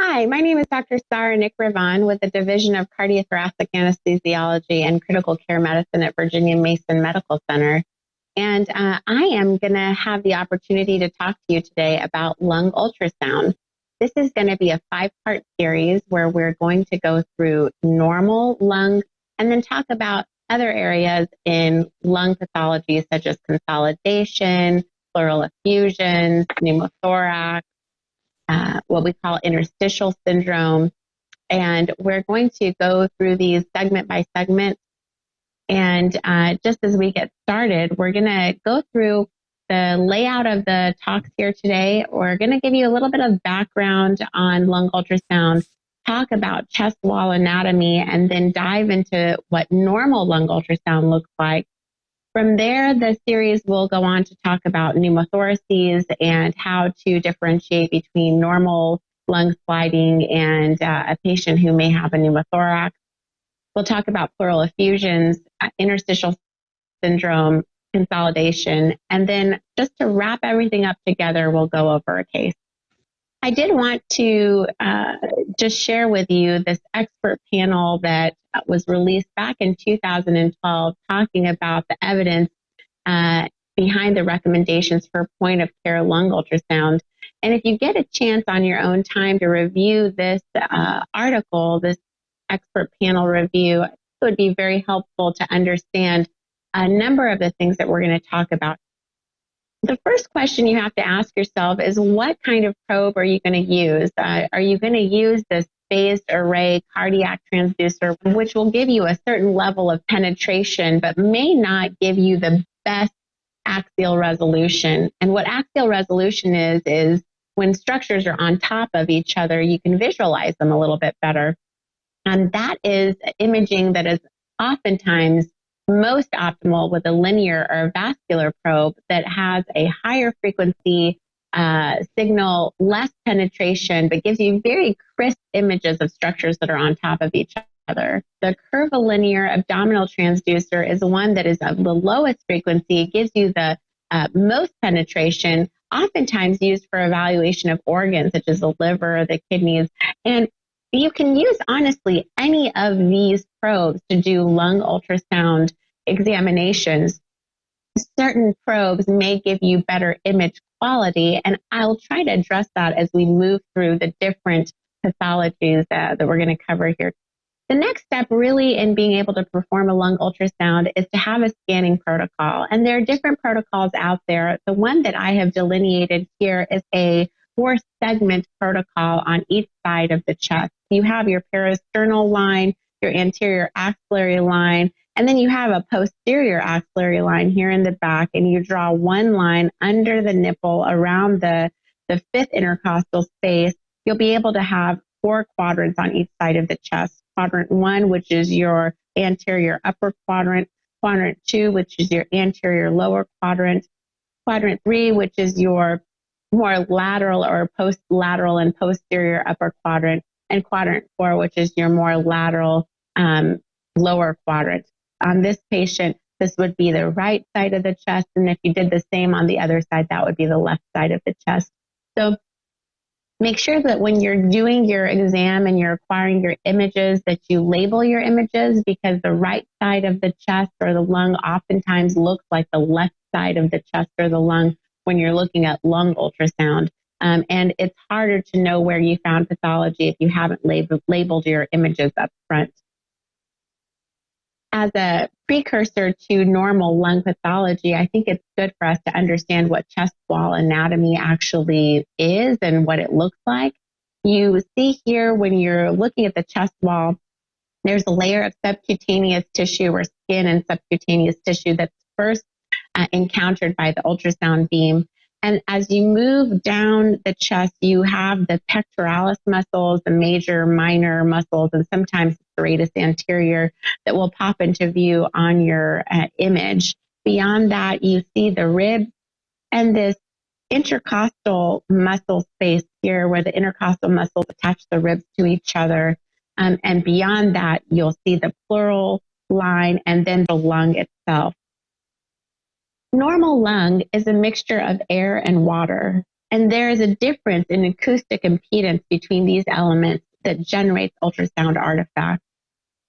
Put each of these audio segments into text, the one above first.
Hi, my name is Dr. Sara Nikravan with the Division of Cardiothoracic Anesthesiology and Critical Care Medicine at Virginia Mason Medical Center. And I am going to have the opportunity to talk to you today about lung ultrasound. This is going to be a 5-part series where we're going to go through normal lung and then talk about other areas in lung pathology such as consolidation, pleural effusions, pneumothorax, what we call interstitial syndrome. And we're going to go through these segment by segment. And just as we get started, we're going to go through the layout of the talks here today. We're going to give you a little bit of background on lung ultrasound, talk about chest wall anatomy, and then dive into what normal lung ultrasound looks like. From there, the series will go on to talk about pneumothoraces and how to differentiate between normal lung sliding and a patient who may have a pneumothorax. We'll talk about pleural effusions, interstitial syndrome, consolidation, and then just to wrap everything up together, we'll go over a case. I did want to just share with you this expert panel that was released back in 2012 talking about the evidence behind the recommendations for point-of-care lung ultrasound. And if you get a chance on your own time to review this article, this expert panel review, it would be very helpful to understand a number of the things that we're going to talk about. The first question you have to ask yourself is, what kind of probe are you going to use? Are you going to use this phased array cardiac transducer, which will give you a certain level of penetration, but may not give you the best axial resolution? And what axial resolution is when structures are on top of each other, you can visualize them a little bit better. And that is imaging that is oftentimes most optimal with a linear or vascular probe that has a higher frequency signal, less penetration, but gives you very crisp images of structures that are on top of each other. The curvilinear abdominal transducer is one that is of the lowest frequency. It gives you the most penetration, oftentimes used for evaluation of organs such as the liver, the kidneys, and you can use, honestly, any of these probes to do lung ultrasound examinations. Certain probes may give you better image quality, and I'll try to address that as we move through the different pathologies that we're going to cover here. The next step really in being able to perform a lung ultrasound is to have a scanning protocol, and there are different protocols out there. The one that I have delineated here is a 4-segment protocol on each side of the chest. You have your parasternal line, your anterior axillary line, and then you have a posterior axillary line here in the back, and you draw one line under the nipple around the 5th intercostal space. You'll be able to have 4 quadrants on each side of the chest. Quadrant 1, which is your anterior upper quadrant. Quadrant 2, which is your anterior lower quadrant. Quadrant 3, which is your more lateral or post-lateral and posterior upper quadrant, and quadrant 4, which is your more lateral lower quadrant. On this patient, this would be the right side of the chest, and if you did the same on the other side, that would be the left side of the chest. So make sure that when you're doing your exam and you're acquiring your images, that you label your images, because the right side of the chest or the lung oftentimes looks like the left side of the chest or the lung when you're looking at lung ultrasound. And it's harder to know where you found pathology if you haven't labeled your images up front. As a precursor to normal lung pathology, I think it's good for us to understand what chest wall anatomy actually is and what it looks like. You see here, when you're looking at the chest wall, there's a layer of subcutaneous tissue or skin and subcutaneous tissue that's first encountered by the ultrasound beam. And as you move down the chest, you have the pectoralis muscles, the major, minor muscles, and sometimes the serratus anterior that will pop into view on your image. Beyond that, you see the ribs and this intercostal muscle space here where the intercostal muscles attach the ribs to each other. And beyond that, you'll see the pleural line and then the lung itself. Normal lung is a mixture of air and water. And there is a difference in acoustic impedance between these elements that generates ultrasound artifacts.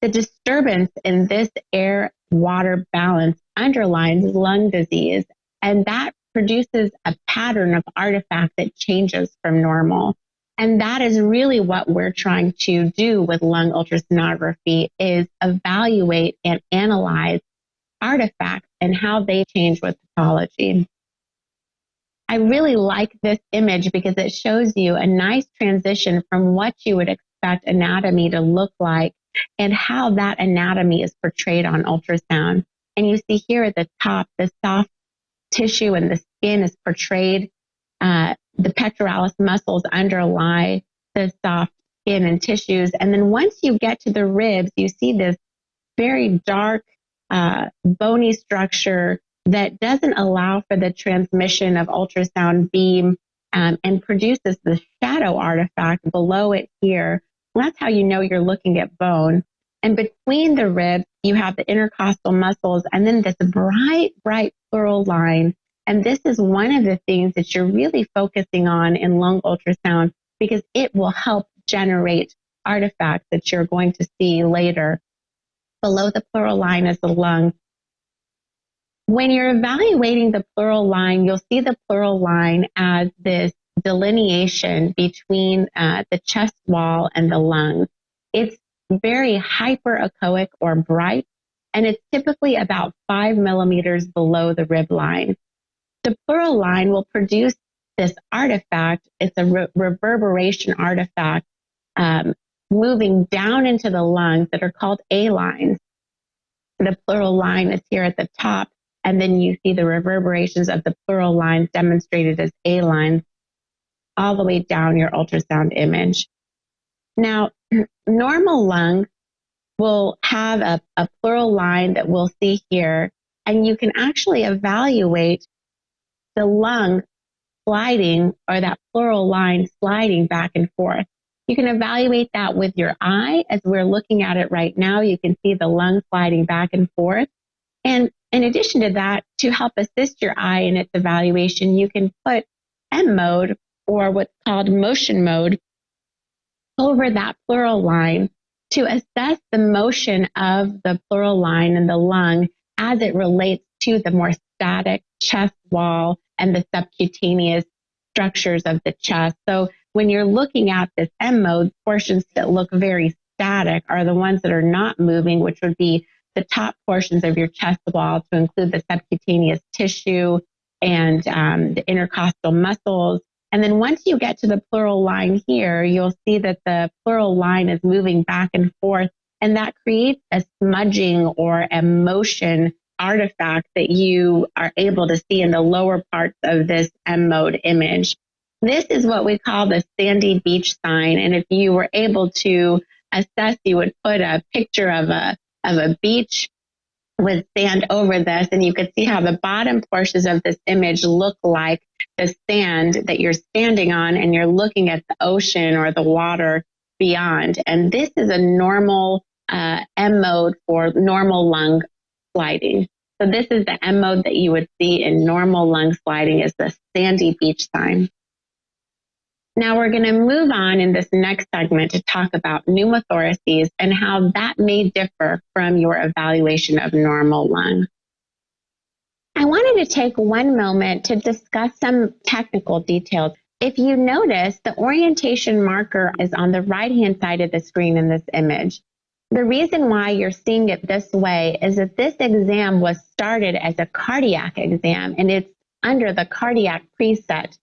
The disturbance in this air-water balance underlines lung disease, and that produces a pattern of artifact that changes from normal. And that is really what we're trying to do with lung ultrasonography, is evaluate and analyze artifacts and how they change with pathology. I really like this image because it shows you a nice transition from what you would expect anatomy to look like and how that anatomy is portrayed on ultrasound. And you see here at the top, the soft tissue and the skin is portrayed. The pectoralis muscles underlie the soft skin and tissues. And then once you get to the ribs, you see this very dark, bony structure that doesn't allow for the transmission of ultrasound beam and produces the shadow artifact below it here. And that's how you know you're looking at bone. And between the ribs, you have the intercostal muscles and then this bright pleural line. And this is one of the things that you're really focusing on in lung ultrasound because it will help generate artifacts that you're going to see later. Below the pleural line is the lung. When you're evaluating the pleural line, you'll see the pleural line as this delineation between the chest wall and the lungs. It's very hyperechoic or bright, and it's typically about 5 millimeters below the rib line. The pleural line will produce this artifact. It's a reverberation artifact moving down into the lungs that are called A lines. The pleural line is here at the top, and then you see the reverberations of the pleural lines demonstrated as A lines all the way down your ultrasound image. Now, normal lungs will have a pleural line that we'll see here, and you can actually evaluate the lung sliding or that pleural line sliding back and forth. You can evaluate that with your eye. As we're looking at it right now, you can see the lung sliding back and forth. And in addition to that, to help assist your eye in its evaluation, you can put M mode or what's called motion mode over that pleural line to assess the motion of the pleural line in the lung as it relates to the more static chest wall and the subcutaneous structures of the chest. So when you're looking at this M mode, portions that look very static are the ones that are not moving, which would be the top portions of your chest wall to include the subcutaneous tissue and the intercostal muscles. And then once you get to the pleural line here, you'll see that the pleural line is moving back and forth, and that creates a smudging or a motion artifact that you are able to see in the lower parts of this M mode image. This is what we call the sandy beach sign. And if you were able to assess, you would put a picture of a beach with sand over this, and you could see how the bottom portions of this image look like the sand that you're standing on, and you're looking at the ocean or the water beyond. And this is a normal M mode for normal lung sliding. So this is the M mode that you would see in normal lung sliding, is the sandy beach sign. Now we're going to move on in this next segment to talk about pneumothoraces and how that may differ from your evaluation of normal lung. I wanted to take one moment to discuss some technical details. If you notice, the orientation marker is on the right-hand side of the screen in this image. The reason why you're seeing it this way is that this exam was started as a cardiac exam, and it's under the cardiac preset.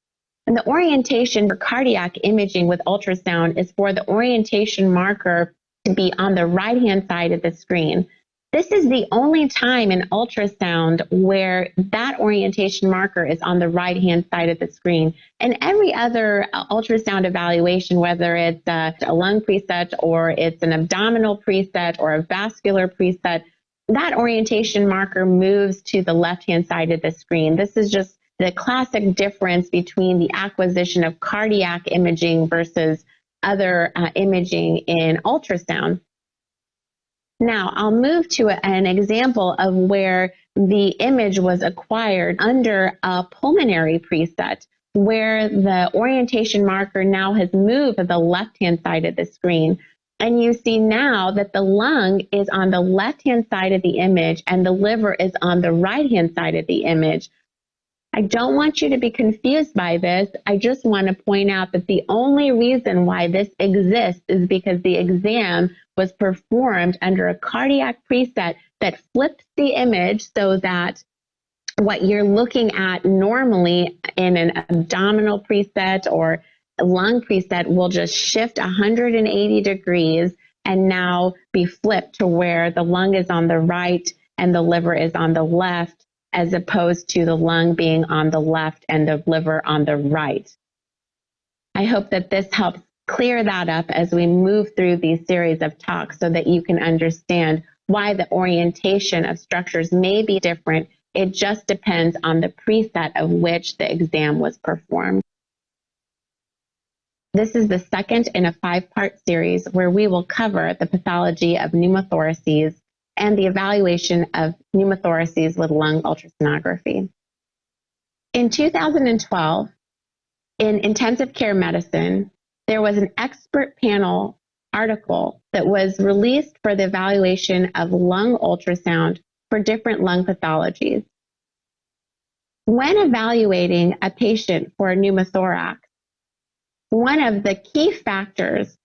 And the orientation for cardiac imaging with ultrasound is for the orientation marker to be on the right-hand side of the screen. This is the only time in ultrasound where that orientation marker is on the right-hand side of the screen. And every other ultrasound evaluation, whether it's a lung preset or it's an abdominal preset or a vascular preset, that orientation marker moves to the left-hand side of the screen. This is just the classic difference between the acquisition of cardiac imaging versus other imaging in ultrasound. Now, I'll move to an example of where the image was acquired under a pulmonary preset. where the orientation marker now has moved to the left-hand side of the screen. And you see now that the lung is on the left-hand side of the image and the liver is on the right-hand side of the image. I don't want you to be confused by this. I just want to point out that the only reason why this exists is because the exam was performed under a cardiac preset that flips the image so that what you're looking at normally in an abdominal preset or lung preset will just shift 180 degrees and now be flipped to where the lung is on the right and the liver is on the left, as opposed to the lung being on the left and the liver on the right. I hope that this helps clear that up as we move through these series of talks so that you can understand why the orientation of structures may be different. It just depends on the preset of which the exam was performed. This is the second in a 5-part series where we will cover the pathology of pneumothoraces and the evaluation of pneumothoraces with lung ultrasonography. In 2012, in intensive care medicine, there was an expert panel article that was released for the evaluation of lung ultrasound for different lung pathologies. When evaluating a patient for a pneumothorax, one of the key factors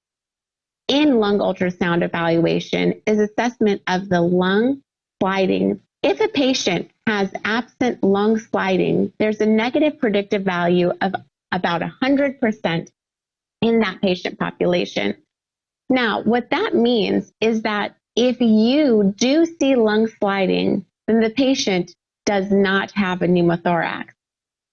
in lung ultrasound evaluation is assessment of the lung sliding. If a patient has absent lung sliding, there's a negative predictive value of about 100% in that patient population. Now, what that means is that if you do see lung sliding, then the patient does not have a pneumothorax.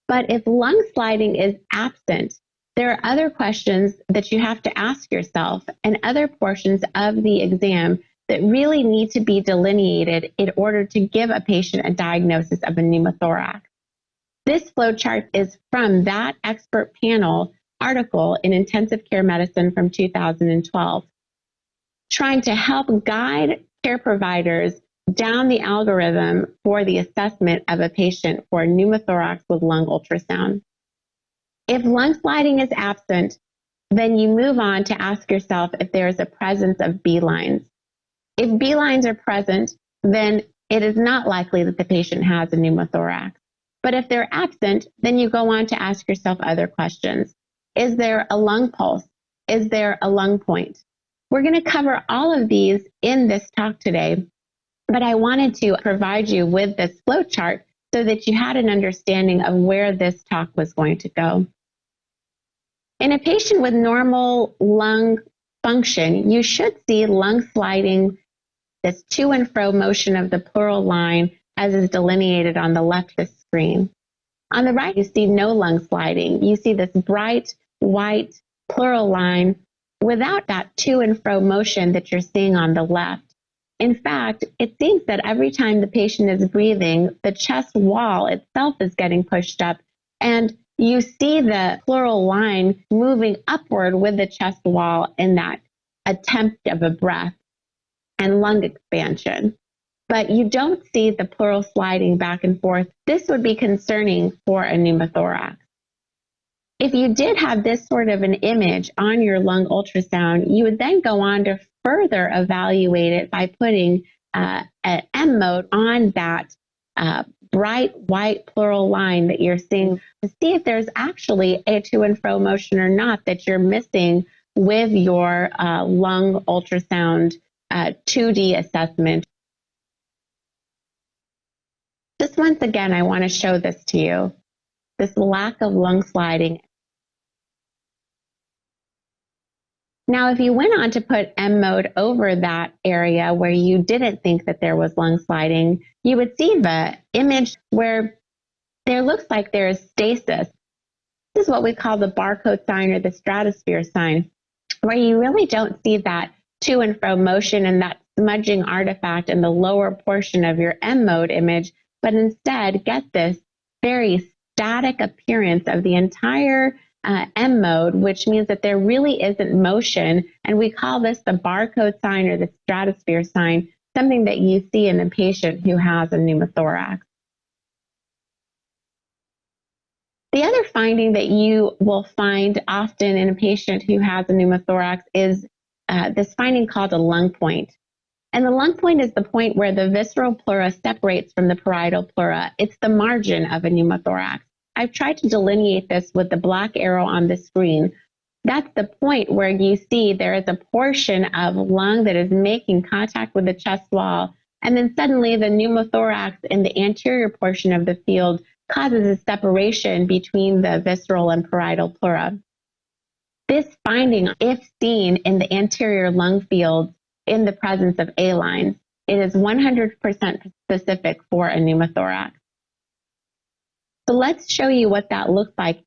But if lung sliding is absent, there are other questions that you have to ask yourself and other portions of the exam that really need to be delineated in order to give a patient a diagnosis of a pneumothorax. This flowchart is from that expert panel article in Intensive Care Medicine from 2012, trying to help guide care providers down the algorithm for the assessment of a patient for pneumothorax with lung ultrasound. If lung sliding is absent, then you move on to ask yourself if there is a presence of B lines. If B lines are present, then it is not likely that the patient has a pneumothorax. But if they're absent, then you go on to ask yourself other questions. Is there a lung pulse? Is there a lung point? We're going to cover all of these in this talk today, but I wanted to provide you with this flowchart so that you had an understanding of where this talk was going to go. In a patient with normal lung function, you should see lung sliding, this to and fro motion of the pleural line as is delineated on the left of the screen. On the right, you see no lung sliding. You see this bright white pleural line without that to and fro motion that you're seeing on the left. In fact, it seems that every time the patient is breathing, the chest wall itself is getting pushed up, and you see the pleural line moving upward with the chest wall in that attempt of a breath and lung expansion. But you don't see the pleural sliding back and forth. This would be concerning for a pneumothorax. If you did have this sort of an image on your lung ultrasound, you would then go on to further evaluate it by putting an M mode on that bright white pleural line that you're seeing to see if there's actually a to and fro motion or not that you're missing with your lung ultrasound 2D assessment. Just once again, I want to show this to you, this lack of lung sliding. Now, if you went on to put M mode over that area where you didn't think that there was lung sliding, you would see the image where there looks like there is stasis. This is what we call the barcode sign or the stratosphere sign, where you really don't see that to and fro motion and that smudging artifact in the lower portion of your M mode image, but instead get this very static appearance of the entire M mode, which means that there really isn't motion, and we call this the barcode sign or the stratosphere sign, something that you see in a patient who has a pneumothorax. The other finding that you will find often in a patient who has a pneumothorax is this finding called a lung point. And the lung point is the point where the visceral pleura separates from the parietal pleura. It's the margin of a pneumothorax. I've tried to delineate this with the black arrow on the screen. That's the point where you see there is a portion of lung that is making contact with the chest wall, and then suddenly the pneumothorax in the anterior portion of the field causes a separation between the visceral and parietal pleura. This finding, if seen in the anterior lung field in the presence of A-lines, it is 100% specific for a pneumothorax. So let's show you what that looks like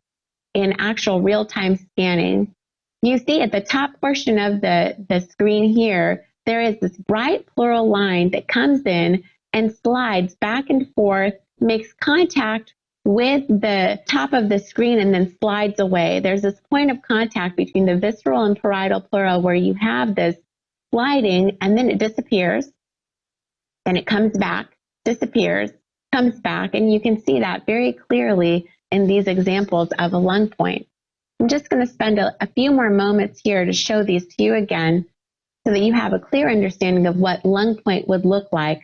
in actual real-time scanning. You see at the top portion of the screen here, there is this bright pleural line that comes in and slides back and forth, makes contact with the top of the screen and then slides away. There's this point of contact between the visceral and parietal pleura where you have this sliding and then it disappears. Then it comes back, disappears, comes back, and you can see that very clearly in these examples of a lung point. I'm just going to spend a few more moments here to show these to you again so that you have a clear understanding of what lung point would look like.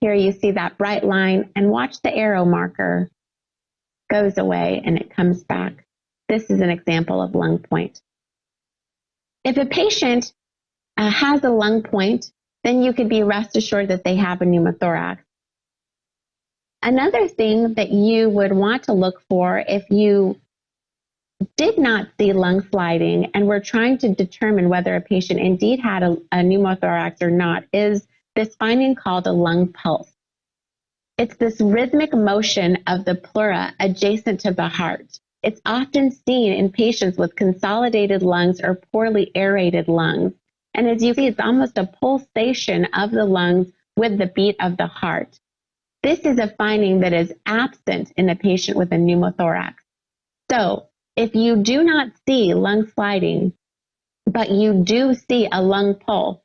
Here you see that bright line, and watch the arrow marker goes away and it comes back. This is an example of lung point. If a patient has a lung point, then you could be rest assured that they have a pneumothorax. Another thing that you would want to look for if you did not see lung sliding and were trying to determine whether a patient indeed had a pneumothorax or not is this finding called a lung pulse. It's this rhythmic motion of the pleura adjacent to the heart. It's often seen in patients with consolidated lungs or poorly aerated lungs. And as you see, it's almost a pulsation of the lungs with the beat of the heart. This is a finding that is absent in a patient with a pneumothorax. So if you do not see lung sliding, but you do see a lung pulse,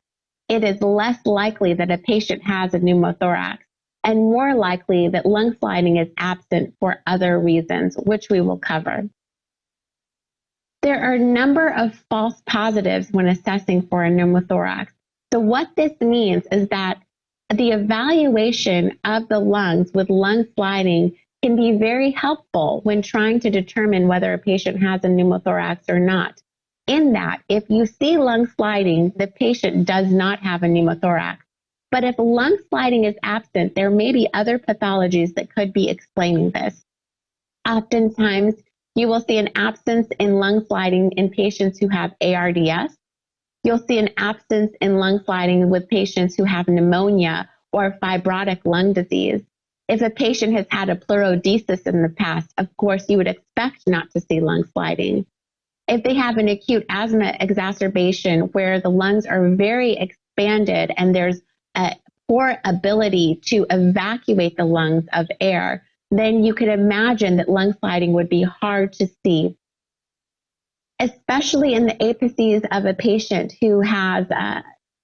it is less likely that a patient has a pneumothorax and more likely that lung sliding is absent for other reasons, which we will cover. There are a number of false positives when assessing for a pneumothorax. So what this means is that the evaluation of the lungs with lung sliding can be very helpful when trying to determine whether a patient has a pneumothorax or not. In that, if you see lung sliding, the patient does not have a pneumothorax. But if lung sliding is absent, there may be other pathologies that could be explaining this. Oftentimes, you will see an absence in lung sliding in patients who have ARDS. You'll see an absence in lung sliding with patients who have pneumonia or fibrotic lung disease. If a patient has had a pleurodesis in the past, of course, you would expect not to see lung sliding. If they have an acute asthma exacerbation where the lungs are very expanded and there's a poor ability to evacuate the lungs of air, then you could imagine that lung sliding would be hard to see, especially in the apices of a patient who has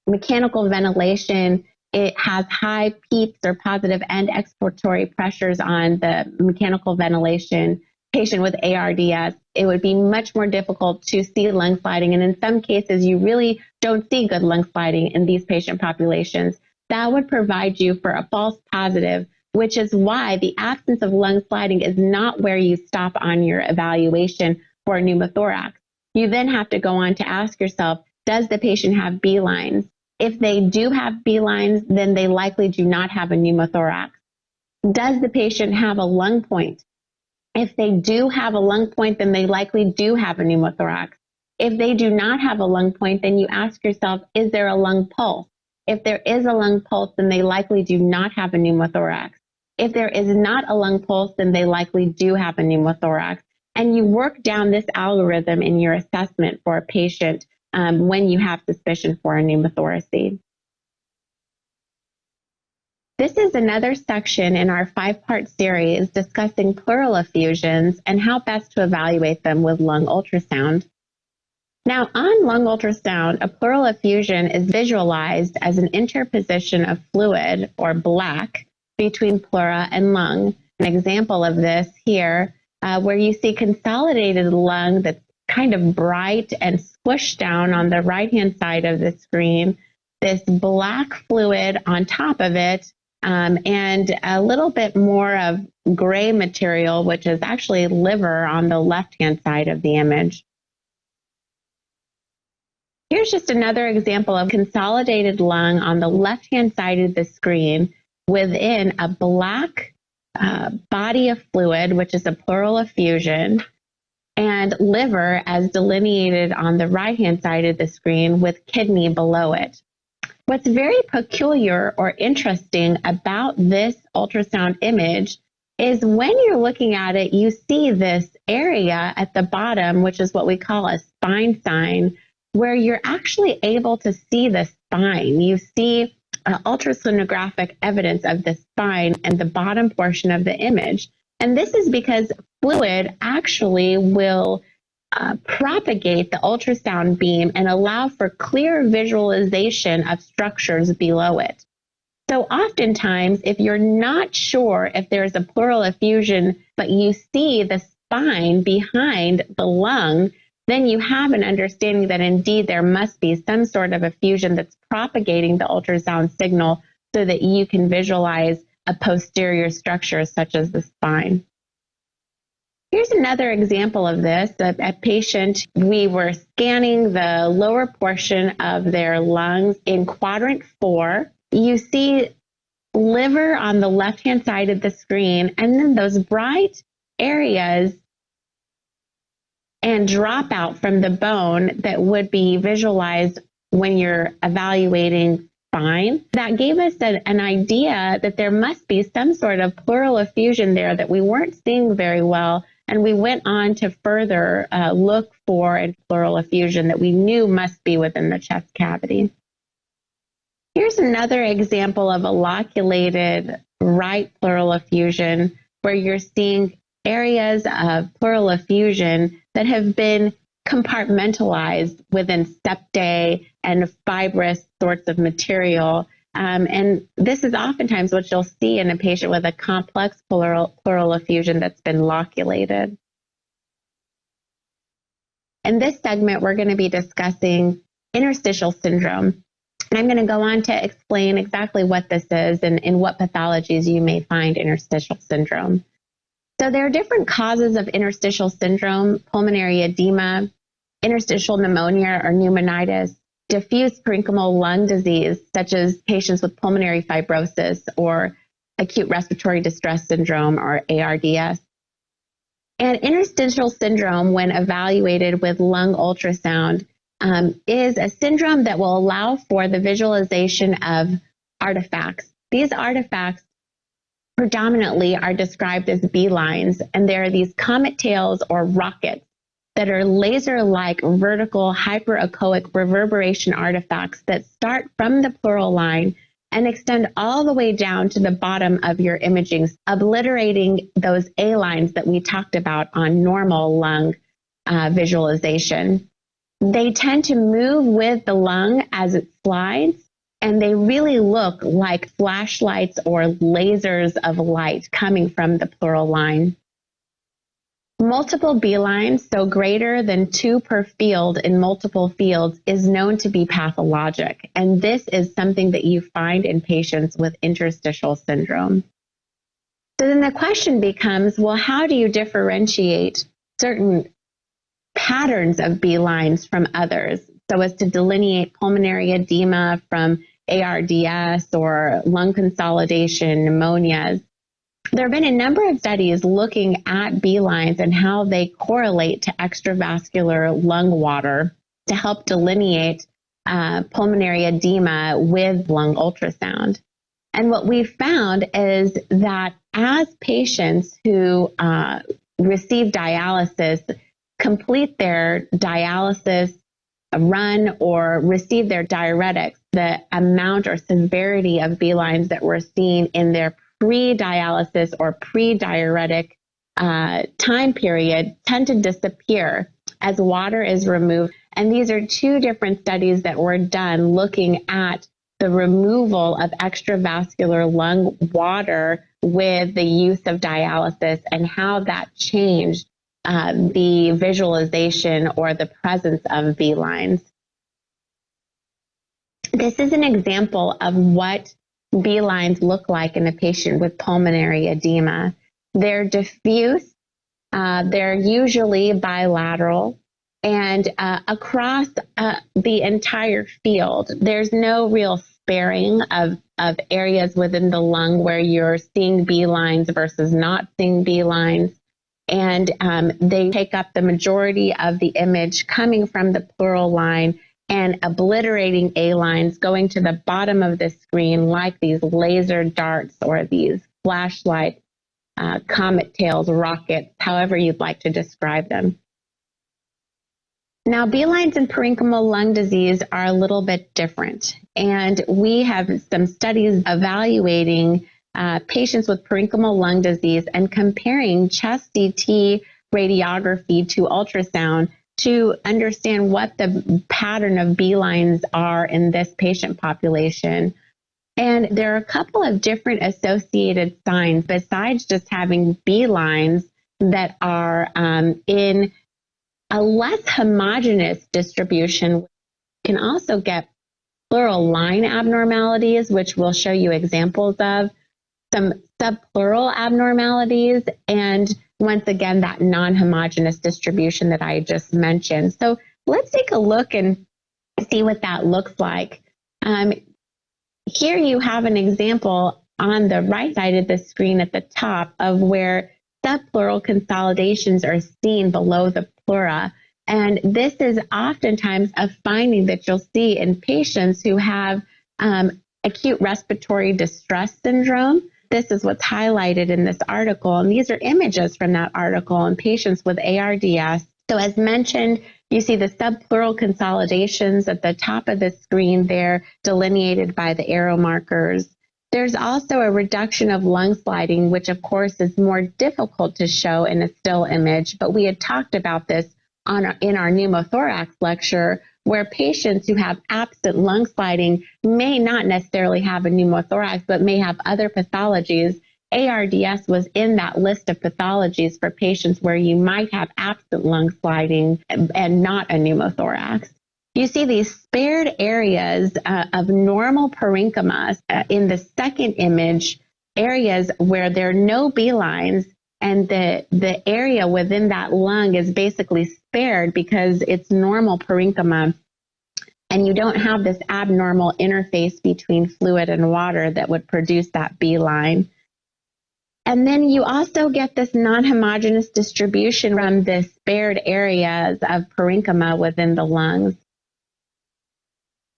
mechanical ventilation. It has high PEEPs or positive end expiratory pressures on the mechanical ventilation. Patient with ARDS, it would be much more difficult to see lung sliding. And in some cases, you really don't see good lung sliding in these patient populations. That would provide you for a false positive, which is why the absence of lung sliding is not where you stop on your evaluation for a pneumothorax. You then have to go on to ask yourself, does the patient have B lines? If they do have B lines, then they likely do not have a pneumothorax. Does the patient have a lung point? If they do have a lung point, then they likely do have a pneumothorax. If they do not have a lung point, then you ask yourself, is there a lung pulse? If there is a lung pulse, then they likely do not have a pneumothorax. If there is not a lung pulse, then they likely do have a pneumothorax. And you work down this algorithm in your assessment for a patient when you have suspicion for a pneumothorax. This is another section in our 5-part series discussing pleural effusions and how best to evaluate them with lung ultrasound. Now, on lung ultrasound, a pleural effusion is visualized as an interposition of fluid, or black, between pleura and lung. An example of this here, where you see consolidated lung that's kind of bright and squished down on the right-hand side of the screen, this black fluid on top of it, and a little bit more of gray material, which is actually liver on the left-hand side of the image. Here's just another example of consolidated lung on the left-hand side of the screen within a black body of fluid, which is a pleural effusion, and liver as delineated on the right-hand side of the screen with kidney below it. What's very peculiar or interesting about this ultrasound image is when you're looking at it, you see this area at the bottom, which is what we call a spine sign, where you're actually able to see the spine. You see ultrasonographic evidence of the spine and the bottom portion of the image. And this is because fluid actually will propagate the ultrasound beam and allow for clear visualization of structures below it. So oftentimes, if you're not sure if there's a pleural effusion, but you see the spine behind the lung, then you have an understanding that indeed there must be some sort of effusion that's propagating the ultrasound signal so that you can visualize a posterior structure such as the spine. Here's another example of this. A patient, we were scanning the lower portion of their lungs in quadrant 4. You see liver on the left-hand side of the screen, and then those bright areas and dropout from the bone that would be visualized when you're evaluating spine. That gave us an idea that there must be some sort of pleural effusion there that we weren't seeing very well, and we went on to further look for a pleural effusion that we knew must be within the chest cavity. Here's another example of a loculated right pleural effusion where you're seeing areas of pleural effusion that have been compartmentalized within septae and fibrous sorts of material. And this is oftentimes what you'll see in a patient with a complex pleural effusion that's been loculated. In this segment, we're going to be discussing interstitial syndrome. And I'm going to go on to explain exactly what this is and in what pathologies you may find interstitial syndrome. So there are different causes of interstitial syndrome: pulmonary edema, interstitial pneumonia or pneumonitis, diffuse parenchymal lung disease, such as patients with pulmonary fibrosis, or acute respiratory distress syndrome, or ARDS. And interstitial syndrome, when evaluated with lung ultrasound, is a syndrome that will allow for the visualization of artifacts. These artifacts predominantly are described as B-lines, and there are these comet tails or rockets that are laser-like vertical hyperechoic reverberation artifacts that start from the pleural line and extend all the way down to the bottom of your imaging, obliterating those A-lines that we talked about on normal lung visualization. They tend to move with the lung as it slides, and they really look like flashlights or lasers of light coming from the pleural line. Multiple B-lines, so greater than 2 per field in multiple fields, is known to be pathologic. And this is something that you find in patients with interstitial syndrome. So then the question becomes, well, how do you differentiate certain patterns of B-lines from others so as to delineate pulmonary edema from ARDS or lung consolidation, pneumonias? There have been a number of studies looking at B-lines and how they correlate to extravascular lung water to help delineate pulmonary edema with lung ultrasound. And what we found is that as patients who receive dialysis complete their dialysis run or receive their diuretics, the amount or severity of B-lines that we're seeing in their pre-dialysis or pre-diuretic time period tend to disappear as water is removed. And these are two different studies that were done looking at the removal of extravascular lung water with the use of dialysis and how that changed the visualization or the presence of V lines. This is an example of what V lines look like in a patient with pulmonary edema. They're diffuse, they're usually bilateral, and across the entire field, there's no real sparing of areas within the lung where you're seeing V lines versus not seeing V lines. And they take up the majority of the image coming from the pleural line and obliterating A lines going to the bottom of the screen like these laser darts or these flashlights, comet tails, rockets, however you'd like to describe them. Now, B lines and parenchymal lung disease are a little bit different, and we have some studies evaluating patients with parenchymal lung disease and comparing chest CT radiography to ultrasound to understand what the pattern of B lines are in this patient population. And there are a couple of different associated signs besides just having B lines that are in a less homogeneous distribution. You can also get pleural line abnormalities, which we'll show you examples of, some subpleural abnormalities, and once again, that non-homogeneous distribution that I just mentioned. So let's take a look and see what that looks like. Here you have an example on the right side of the screen at the top of where subpleural consolidations are seen below the pleura. And this is oftentimes a finding that you'll see in patients who have acute respiratory distress syndrome. This is what's highlighted in this article. And these are images from that article in patients with ARDS. So as mentioned, you see the subpleural consolidations at the top of the screen there, delineated by the arrow markers. There's also a reduction of lung sliding, which of course is more difficult to show in a still image, but we had talked about this in our pneumothorax lecture, where patients who have absent lung sliding may not necessarily have a pneumothorax, but may have other pathologies. ARDS was in that list of pathologies for patients where you might have absent lung sliding and not a pneumothorax. You see these spared areas of normal parenchyma in the second image, areas where there are no B lines, and the area within that lung is basically spared because it's normal parenchyma, and you don't have this abnormal interface between fluid and water that would produce that B line. And then you also get this non-homogeneous distribution from the spared areas of parenchyma within the lungs.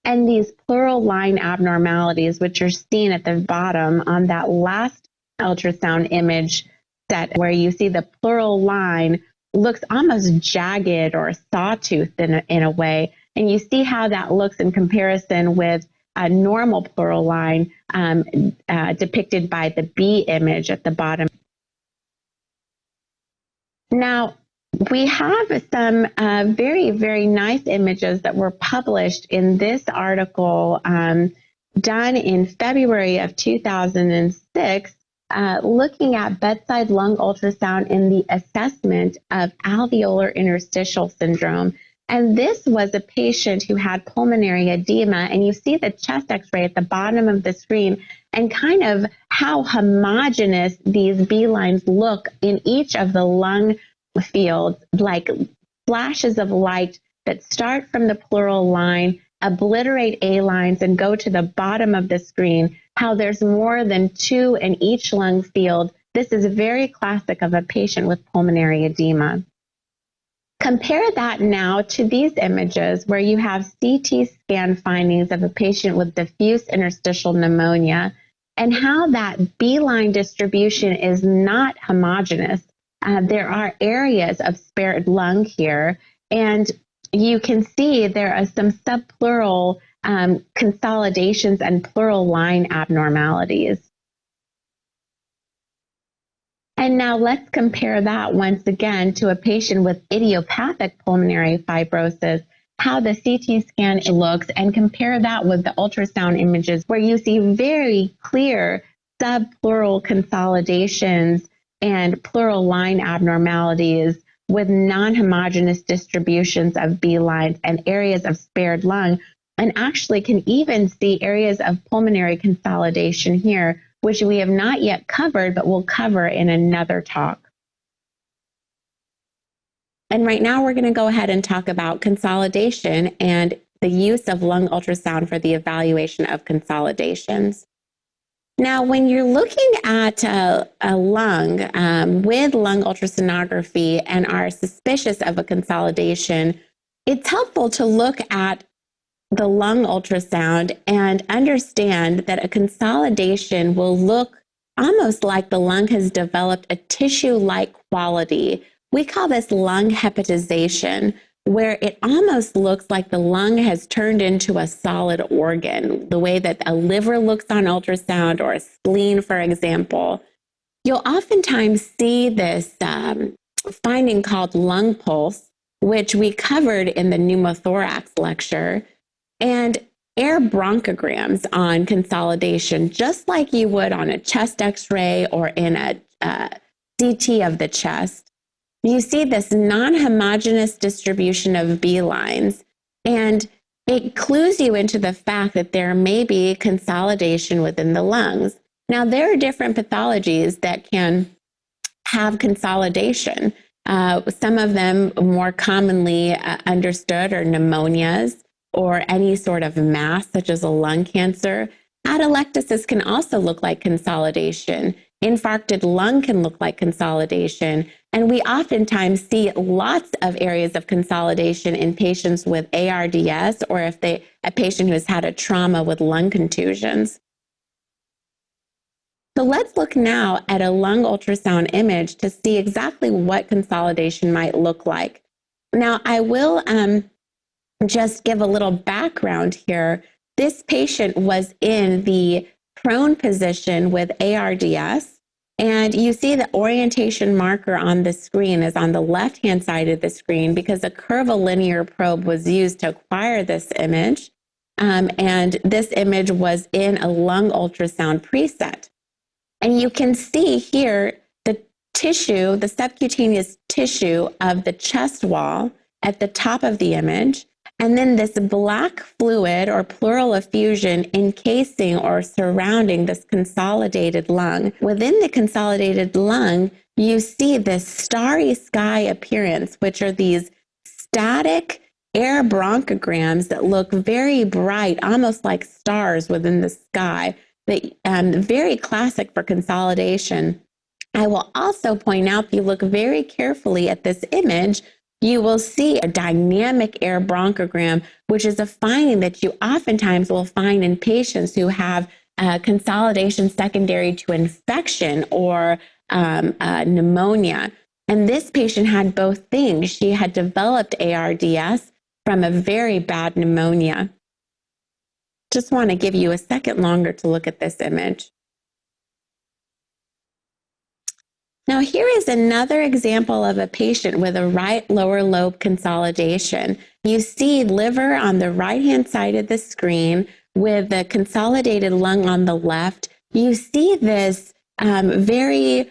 And these pleural line abnormalities, which are seen at the bottom on that last ultrasound image set, where you see the pleural line looks almost jagged or sawtoothed in a way. And you see how that looks in comparison with a normal pleural line depicted by the B image at the bottom. Now, we have some very, very nice images that were published in this article done in February of 2006, looking at bedside lung ultrasound in the assessment of alveolar interstitial syndrome. And this was a patient who had pulmonary edema, and you see the chest x-ray at the bottom of the screen and kind of how homogeneous these B lines look in each of the lung fields, like flashes of light that start from the pleural line, obliterate A lines, and go to the bottom of the screen, how there's more than two in each lung field. This is very classic of a patient with pulmonary edema. Compare that now to these images where you have CT scan findings of a patient with diffuse interstitial pneumonia and how that B line distribution is not homogeneous. There are areas of spared lung here, and you can see there are some subpleural consolidations and pleural line abnormalities. And now let's compare that once again to a patient with idiopathic pulmonary fibrosis, how the CT scan looks, and compare that with the ultrasound images where you see very clear subpleural consolidations and pleural line abnormalities with non-homogeneous distributions of B lines and areas of spared lung, and actually can even see areas of pulmonary consolidation here, which we have not yet covered, but we'll cover in another talk. And right now we're going to go ahead and talk about consolidation and the use of lung ultrasound for the evaluation of consolidations. Now, when you're looking at a lung with lung ultrasonography and are suspicious of a consolidation, it's helpful to look at the lung ultrasound and understand that a consolidation will look almost like the lung has developed a tissue-like quality. We call this lung hepatization, where it almost looks like the lung has turned into a solid organ, the way that a liver looks on ultrasound or a spleen, for example. You'll oftentimes see this finding called lung pulse, which we covered in the pneumothorax lecture, and air bronchograms on consolidation, just like you would on a chest x-ray or in a CT of the chest. You see this non-homogeneous distribution of B lines, and it clues you into the fact that there may be consolidation within the lungs. Now, there are different pathologies that can have consolidation. Some of them more commonly understood are pneumonias or any sort of mass, such as a lung cancer. Atelectasis can also look like consolidation. Infarcted lung can look like consolidation. And we oftentimes see lots of areas of consolidation in patients with ARDS, or if a patient who's had a trauma with lung contusions. So let's look now at a lung ultrasound image to see exactly what consolidation might look like. Now, I will just give a little background here. This patient was in the prone position with ARDS. And you see the orientation marker on the screen is on the left-hand side of the screen because a curvilinear probe was used to acquire this image. And this image was in a lung ultrasound preset. And you can see here the tissue, the subcutaneous tissue of the chest wall at the top of the image, and then this black fluid or pleural effusion encasing or surrounding this consolidated lung. Within the consolidated lung, you see this starry sky appearance, which are these static air bronchograms that look very bright, almost like stars within the sky, very classic for consolidation. I will also point out, if you look very carefully at this image, you will see a dynamic air bronchogram, which is a finding that you oftentimes will find in patients who have consolidation secondary to infection or pneumonia. And this patient had both things. She had developed ARDS from a very bad pneumonia. Just want to give you a second longer to look at this image. Now, here is another example of a patient with a right lower lobe consolidation. You see liver on the right-hand side of the screen with the consolidated lung on the left. You see this very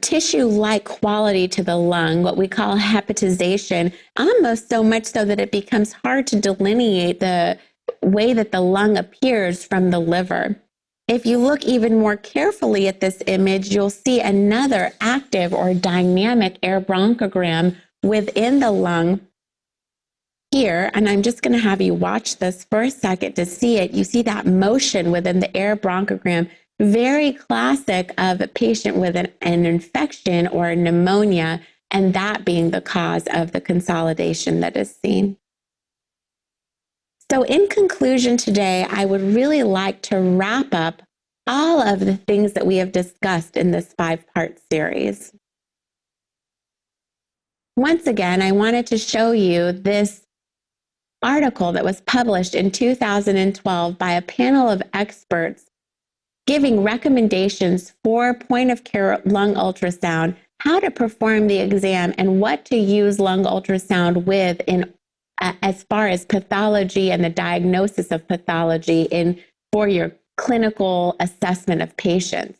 tissue-like quality to the lung, what we call hepatization, almost so much so that it becomes hard to delineate the way that the lung appears from the liver. If you look even more carefully at this image, you'll see another active or dynamic air bronchogram within the lung here. And I'm just going to have you watch this for a second to see it. You see that motion within the air bronchogram, very classic of a patient with an infection or a pneumonia, and that being the cause of the consolidation that is seen. So in conclusion today, I would really like to wrap up all of the things that we have discussed in this 5-part series. Once again, I wanted to show you this article that was published in 2012 by a panel of experts giving recommendations for point of care lung ultrasound, how to perform the exam, and what to use lung ultrasound with in as far as pathology and the diagnosis of pathology for your clinical assessment of patients.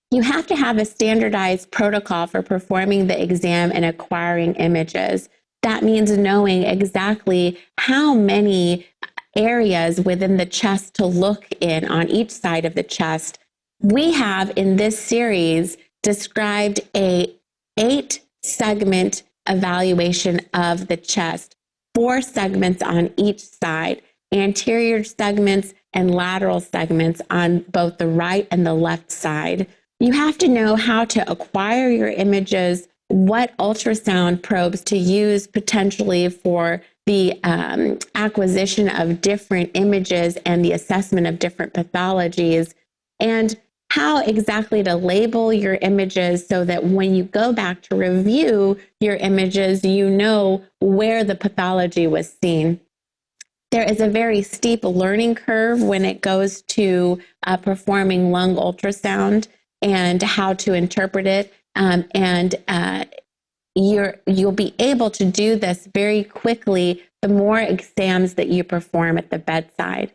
You have to have a standardized protocol for performing the exam and acquiring images. That means knowing exactly how many areas within the chest to look in on each side of the chest. We have in this series described a 8-segment evaluation of the chest, 4 segments on each side, anterior segments and lateral segments on both the right and the left side. You have to know how to acquire your images, what ultrasound probes to use potentially for the acquisition of different images and the assessment of different pathologies, and how exactly to label your images so that when you go back to review your images, you know where the pathology was seen. There is a very steep learning curve when it goes to performing lung ultrasound and how to interpret it. You'll be able to do this very quickly the more exams that you perform at the bedside.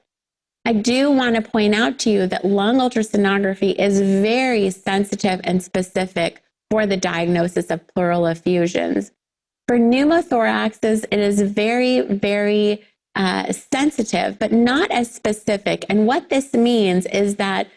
I do want to point out to you that lung ultrasonography is very sensitive and specific for the diagnosis of pleural effusions. For pneumothoraxes, it is very, very sensitive, but not as specific. And what this means is that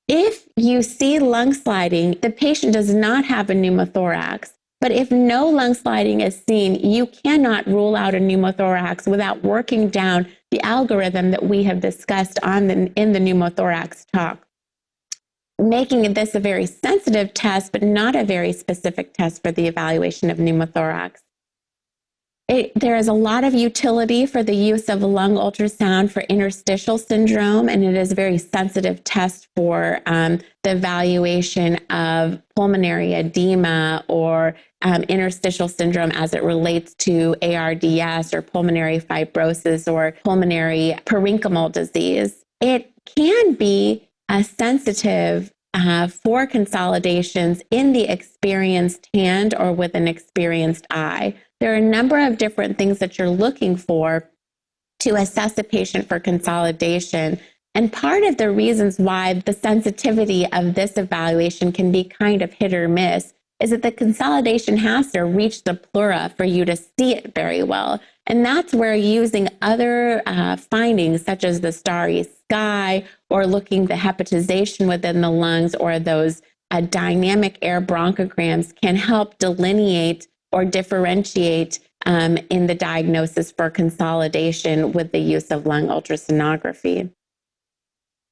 if you see lung sliding, the patient does not have a pneumothorax. But if no lung sliding is seen, you cannot rule out a pneumothorax without working down the algorithm that we have discussed in the pneumothorax talk, making this a very sensitive test, but not a very specific test for the evaluation of pneumothorax. There is a lot of utility for the use of lung ultrasound for interstitial syndrome, and it is a very sensitive test for the evaluation of pulmonary edema or interstitial syndrome as it relates to ARDS or pulmonary fibrosis or pulmonary parenchymal disease. It can be sensitive for consolidations in the experienced hand or with an experienced eye. There are a number of different things that you're looking for to assess a patient for consolidation. And part of the reasons why the sensitivity of this evaluation can be kind of hit or miss is that the consolidation has to reach the pleura for you to see it very well. And that's where using other findings such as the starry sky or looking the hepatization within the lungs or those dynamic air bronchograms can help delineate or differentiate in the diagnosis for consolidation with the use of lung ultrasonography.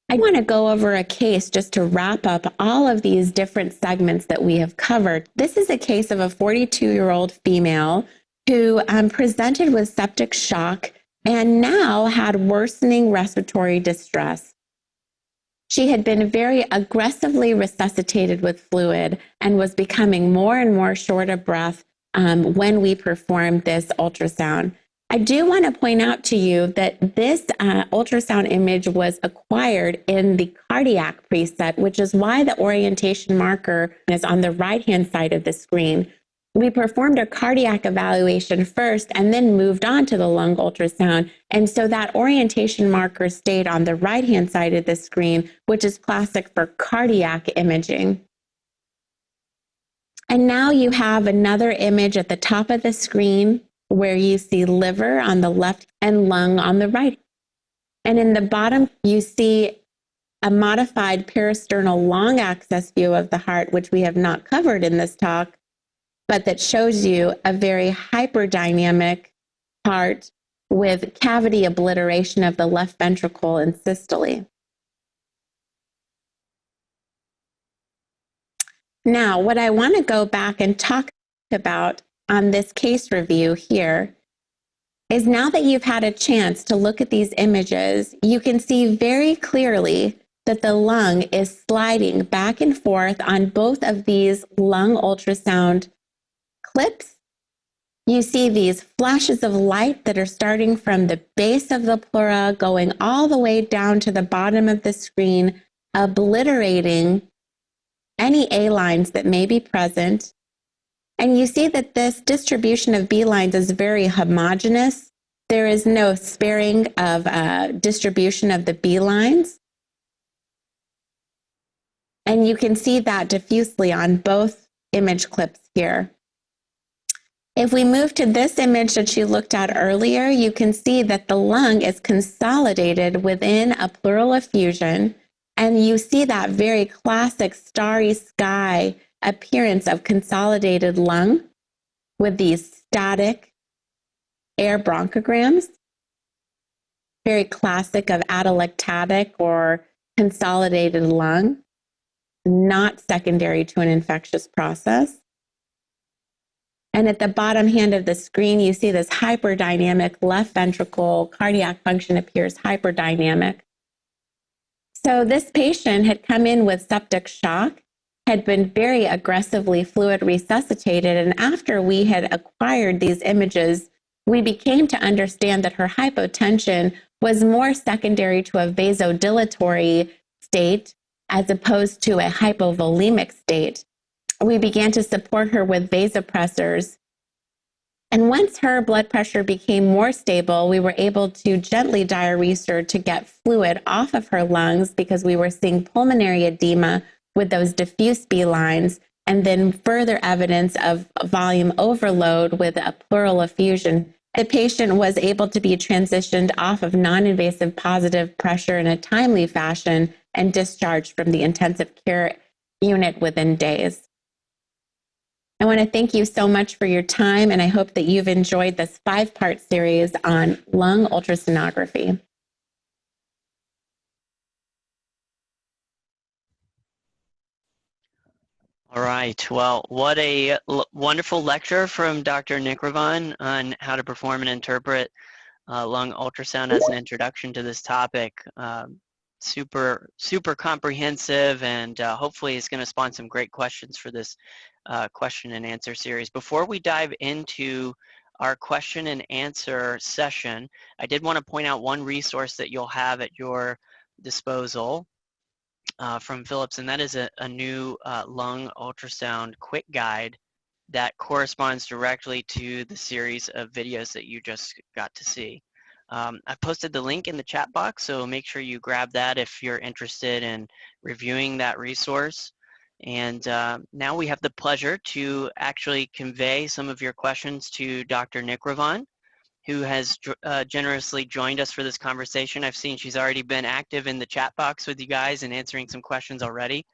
I want to go over a case just to wrap up all of these different segments that we have covered. This is a case of a 42-year-old female who presented with septic shock and now had worsening respiratory distress. She had been very aggressively resuscitated with fluid and was becoming more and more short of breath when we performed this ultrasound. I do want to point out to you that this ultrasound image was acquired in the cardiac preset, which is why the orientation marker is on the right-hand side of the screen. We performed a cardiac evaluation first and then moved on to the lung ultrasound. And so that orientation marker stayed on the right-hand side of the screen, which is classic for cardiac imaging. And now you have another image at the top of the screen where you see liver on the left and lung on the right. And in the bottom, you see a modified peristernal long axis view of the heart, which we have not covered in this talk, but that shows you a very hyperdynamic heart with cavity obliteration of the left ventricle and systole. Now, what I want to go back and talk about on this case review here is now that you've had a chance to look at these images, you can see very clearly that the lung is sliding back and forth on both of these lung ultrasound clips You see these flashes of light that are starting from the base of the pleura, going all the way down to the bottom of the screen, obliterating any A lines that may be present. And you see that this distribution of B lines is very homogeneous. There is no sparing of distribution of the B lines. And you can see that diffusely on both image clips here. If we move to this image that you looked at earlier, you can see that the lung is consolidated within a pleural effusion, and you see that very classic starry sky appearance of consolidated lung with these static air bronchograms, very classic of atelectatic or consolidated lung, not secondary to an infectious process. And at the bottom hand of the screen, you see this hyperdynamic left ventricle, cardiac function appears hyperdynamic. So this patient had come in with septic shock, had been very aggressively fluid resuscitated. And after we had acquired these images, we became to understand that her hypotension was more secondary to a vasodilatory state as opposed to a hypovolemic state. We began to support her with vasopressors. And once her blood pressure became more stable, we were able to gently diurese her to get fluid off of her lungs because we were seeing pulmonary edema with those diffuse B lines, and then further evidence of volume overload with a pleural effusion. The patient was able to be transitioned off of non-invasive positive pressure in a timely fashion and discharged from the intensive care unit within days. I want to thank you so much for your time, and I hope that you've enjoyed this 5-part series on lung ultrasonography. All right. Well, what a wonderful lecture from Dr. Nikravan on how to perform and interpret lung ultrasound as an introduction to this topic. Super comprehensive, and hopefully it's going to spawn some great questions for this question and answer series. Before we dive into our question and answer session, I did want to point out one resource that you'll have at your disposal from Philips, and that is a new lung ultrasound quick guide that corresponds directly to the series of videos that you just got to see. I posted the link in the chat box, so make sure you grab that if you're interested in reviewing that resource. And now we have the pleasure to actually convey some of your questions to Dr. Nikravan, who has generously joined us for this conversation. I've seen she's already been active in the chat box with you guys and answering some questions already.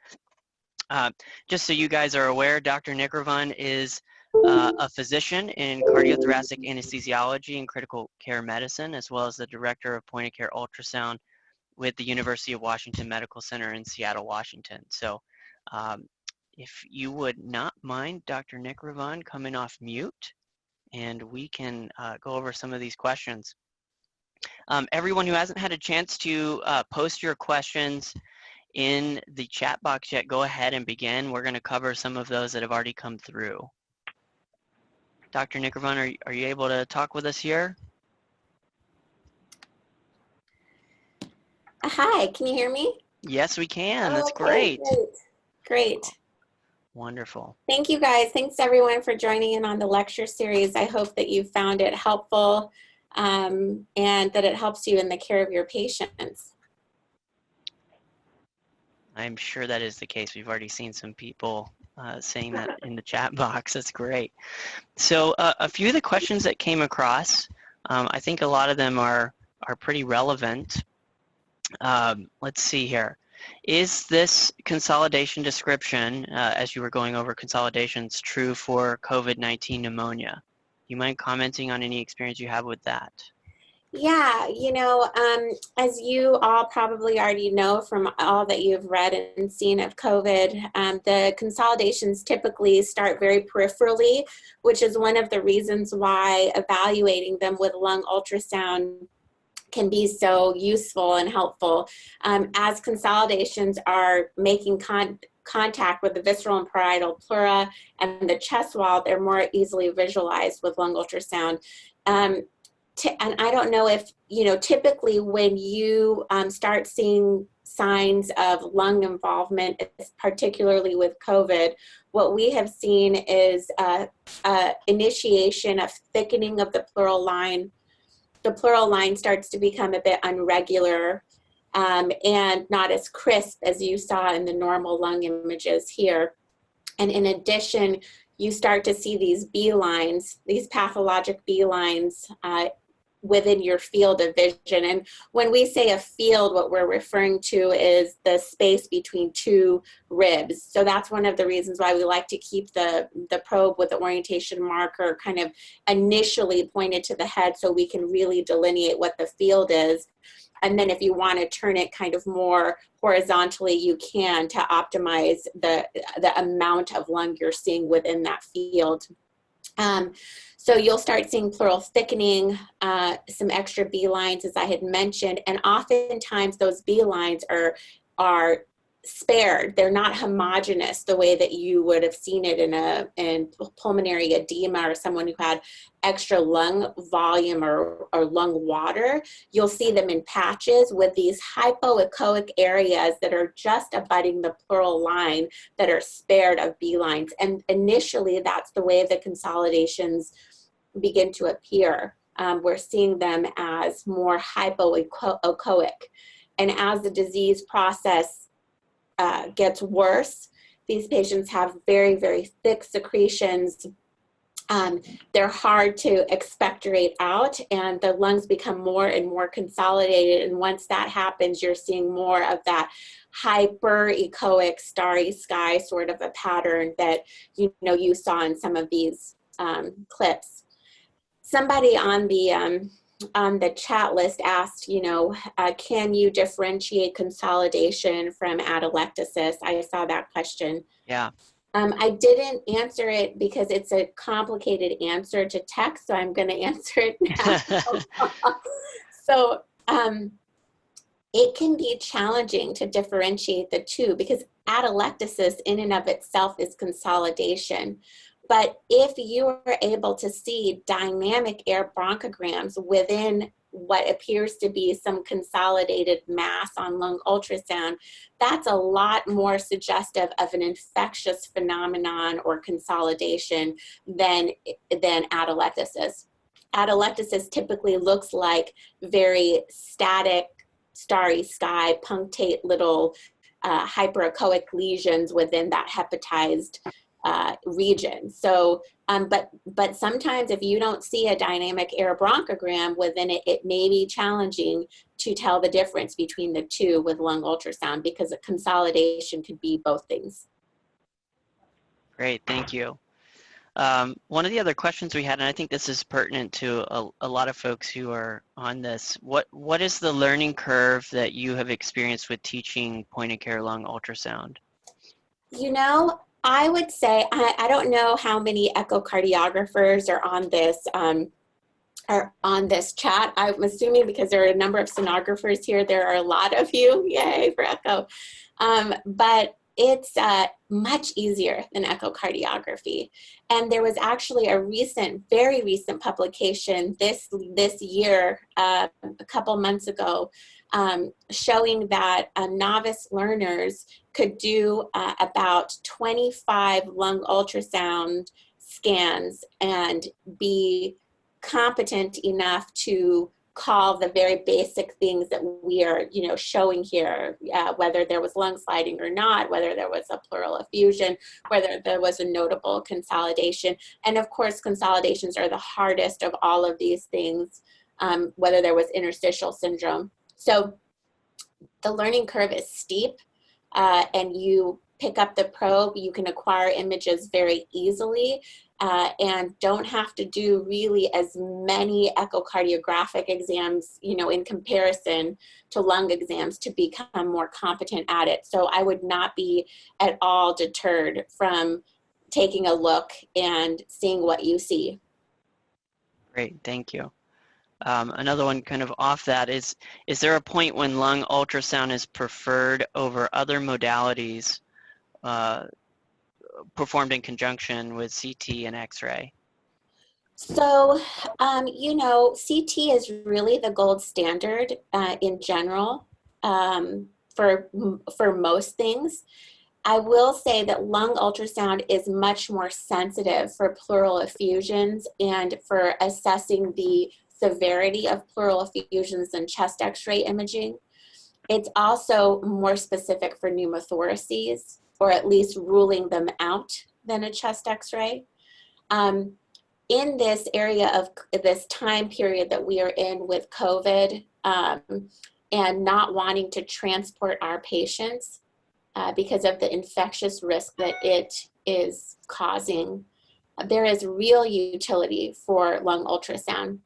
Just so you guys are aware, Dr. Nikravan is a physician in cardiothoracic anesthesiology and critical care medicine, as well as the director of point-of-care ultrasound with the University of Washington Medical Center in Seattle, Washington. So if you would not mind Dr. Nikravan coming off mute, and we can go over some of these questions. Everyone who hasn't had a chance to post your questions in the chat box yet, go ahead and begin. We're going to cover some of those that have already come through. Dr. Nikravan, are you able to talk with us here? Hi, can you hear me? Yes, we can. That's okay, great. Great. Wonderful. Thank you guys. Thanks everyone for joining in on the lecture series. I hope that you found it helpful and that it helps you in the care of your patients. I'm sure that is the case. We've already seen some people saying that in the chat box. That's great. So a few of the questions that came across, I think a lot of them are pretty relevant. Let's see here. Is this consolidation description, as you were going over consolidations, true for COVID-19 pneumonia? Do you mind commenting on any experience you have with that? Yeah, you know, as you all probably already know from all that you've read and seen of COVID, the consolidations typically start very peripherally, which is one of the reasons why evaluating them with lung ultrasound can be so useful and helpful, as consolidations are making contact with the visceral and parietal pleura and the chest wall, they're more easily visualized with lung ultrasound. And I don't know if, typically when you start seeing signs of lung involvement, particularly with COVID, what we have seen is initiation of thickening of the pleural line. The pleural line starts to become a bit unregular and not as crisp as you saw in the normal lung images here. And in addition, you start to see these B lines, these pathologic B lines within your field of vision. And when we say a field, what we're referring to is the space between two ribs. So that's one of the reasons why we like to keep the probe with the orientation marker kind of initially pointed to the head so we can really delineate what the field is. And then if you want to turn it kind of more horizontally, you can, to optimize the amount of lung you're seeing within that field. So you'll start seeing pleural thickening, some extra B lines, as I had mentioned, and oftentimes those B lines are spared. They're not homogeneous the way that you would have seen it in pulmonary edema or someone who had extra lung volume or lung water. You'll see them in patches with these hypoechoic areas that are just abutting the pleural line that are spared of B lines. And initially, that's the way the consolidations begin to appear. We're seeing them as more hypoechoic. And as the disease process gets worse, these patients have very, very thick secretions. They're hard to expectorate out, and the lungs become more and more consolidated. And once that happens, you're seeing more of that hyper-echoic starry sky sort of a pattern that you saw in some of these clips. Somebody on the chat list asked, can you differentiate consolidation from atelectasis? I saw that question. Yeah. I didn't answer it because it's a complicated answer to text, so I'm going to answer it now. So it can be challenging to differentiate the two because atelectasis in and of itself is consolidation. But if you are able to see dynamic air bronchograms within what appears to be some consolidated mass on lung ultrasound, that's a lot more suggestive of an infectious phenomenon or consolidation than atelectasis. Atelectasis typically looks like very static, starry sky, punctate little hyperechoic lesions within that hepatized region. So, but sometimes if you don't see a dynamic air bronchogram within it, it may be challenging to tell the difference between the two with lung ultrasound because a consolidation could be both things. Great, thank you. One of the other questions we had, and I think this is pertinent to a lot of folks who are on this, what is the learning curve that you have experienced with teaching point-of-care lung ultrasound? I would say, I don't know how many echocardiographers are on this chat. I'm assuming because there are a number of sonographers here, there are a lot of you. Yay for echo. But it's much easier than echocardiography. And there was actually a very recent publication this year, a couple months ago, showing that novice learners could do about 25 lung ultrasound scans and be competent enough to call the very basic things that we are, showing here, whether there was lung sliding or not, whether there was a pleural effusion, whether there was a notable consolidation. And of course, consolidations are the hardest of all of these things, whether there was interstitial syndrome. So the learning curve is steep, and you pick up the probe, you can acquire images very easily, and don't have to do really as many echocardiographic exams, in comparison to lung exams to become more competent at it. So I would not be at all deterred from taking a look and seeing what you see. Great, thank you. Another one kind of off that is there a point when lung ultrasound is preferred over other modalities, performed in conjunction with CT and X-ray? So, you know, CT is really the gold standard in general for most things. I will say that lung ultrasound is much more sensitive for pleural effusions and for assessing the severity of pleural effusions than chest X-ray imaging. It's also more specific for pneumothoraces, or at least ruling them out, than a chest X-ray. In this area of this time period that we are in with COVID and not wanting to transport our patients because of the infectious risk that it is causing, there is real utility for lung ultrasound.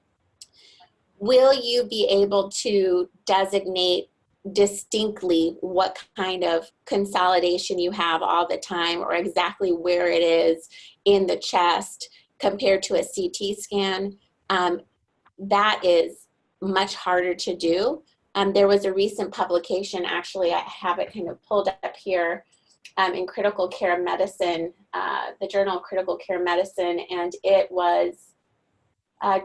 Will you be able to designate distinctly what kind of consolidation you have all the time, or exactly where it is in the chest compared to a CT scan? That is much harder to do. There was a recent publication, actually, I have it kind of pulled up here, in Critical Care Medicine, the Journal of Critical Care Medicine, and it was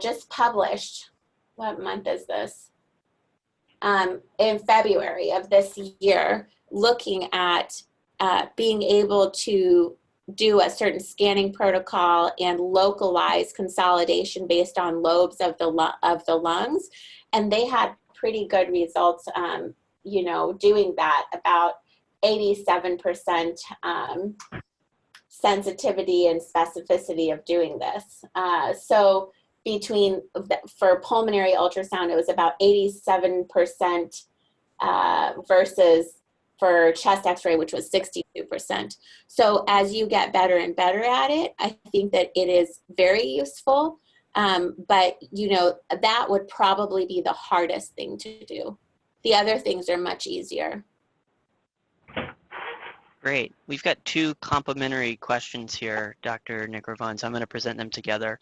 just published. What month is this? In February of this year, looking at being able to do a certain scanning protocol and localize consolidation based on lobes of the lungs, and they had pretty good results. You know, doing that, about 87% sensitivity and specificity of doing this. So for pulmonary ultrasound, it was about 87% versus for chest X-ray, which was 62%. So as you get better and better at it, I think that it is very useful. But you know, that would probably be the hardest thing to do. The other things are much easier. Great. We've got two complementary questions here, Dr. Nikravan, so I'm going to present them together.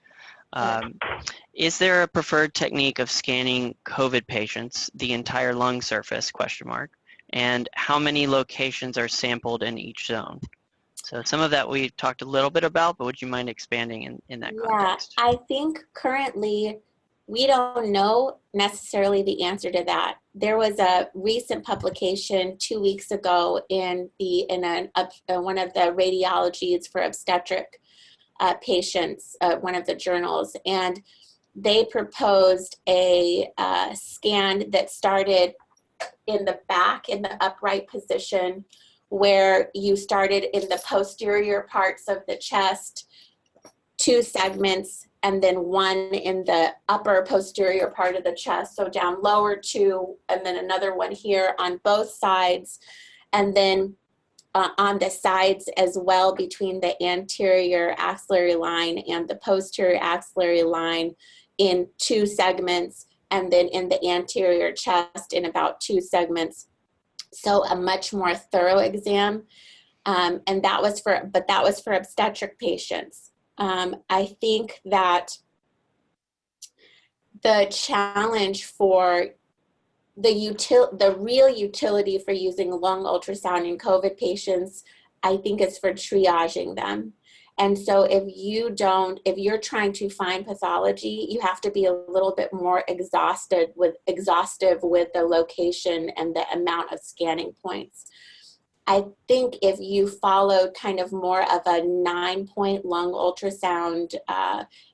Is there a preferred technique of scanning COVID patients, the entire lung surface, ? And how many locations are sampled in each zone? So some of that we talked a little bit about, but would you mind expanding in that context? Yeah, I think currently we don't know necessarily the answer to that. There was a recent publication 2 weeks ago in one of the radiologies for obstetric patients, one of the journals, and they proposed a scan that started in the back, in the upright position, where you started in the posterior parts of the chest, 2 segments, and then 1 in the upper posterior part of the chest, so down lower 2, and then another one here on both sides, and then on the sides as well, between the anterior axillary line and the posterior axillary line in 2 segments, and then in the anterior chest in about 2 segments. So a much more thorough exam, and that was for obstetric patients. I think that the challenge for the real utility for using lung ultrasound in COVID patients, I think, is for triaging them. And so if you're trying to find pathology, you have to be a little bit more exhaustive with the location and the amount of scanning points. I think if you followed kind of more of a 9-point lung ultrasound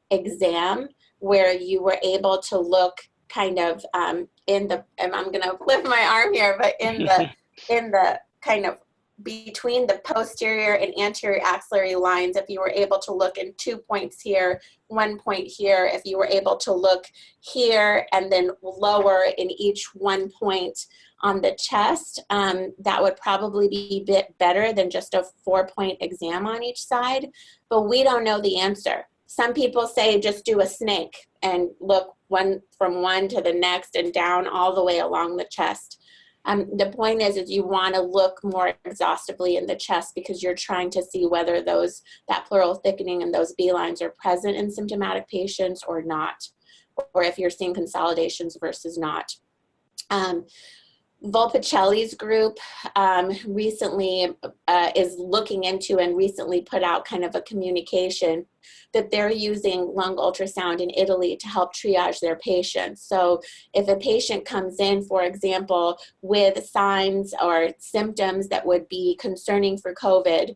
exam, where you were able to look kind of and I'm going to lift my arm here, but in the kind of between the posterior and anterior axillary lines, if you were able to look in 2 points here, 1 point here, if you were able to look here and then lower in each 1 point on the chest, that would probably be a bit better than just a 4-point exam on each side, but we don't know the answer. Some people say just do a snake and look from one to the next and down all the way along the chest. The point is you want to look more exhaustively in the chest, because you're trying to see whether that pleural thickening and those B lines are present in symptomatic patients or not, or if you're seeing consolidations versus not. Volpicelli's group recently is looking into and recently put out kind of a communication that they're using lung ultrasound in Italy to help triage their patients. So if a patient comes in, for example, with signs or symptoms that would be concerning for COVID,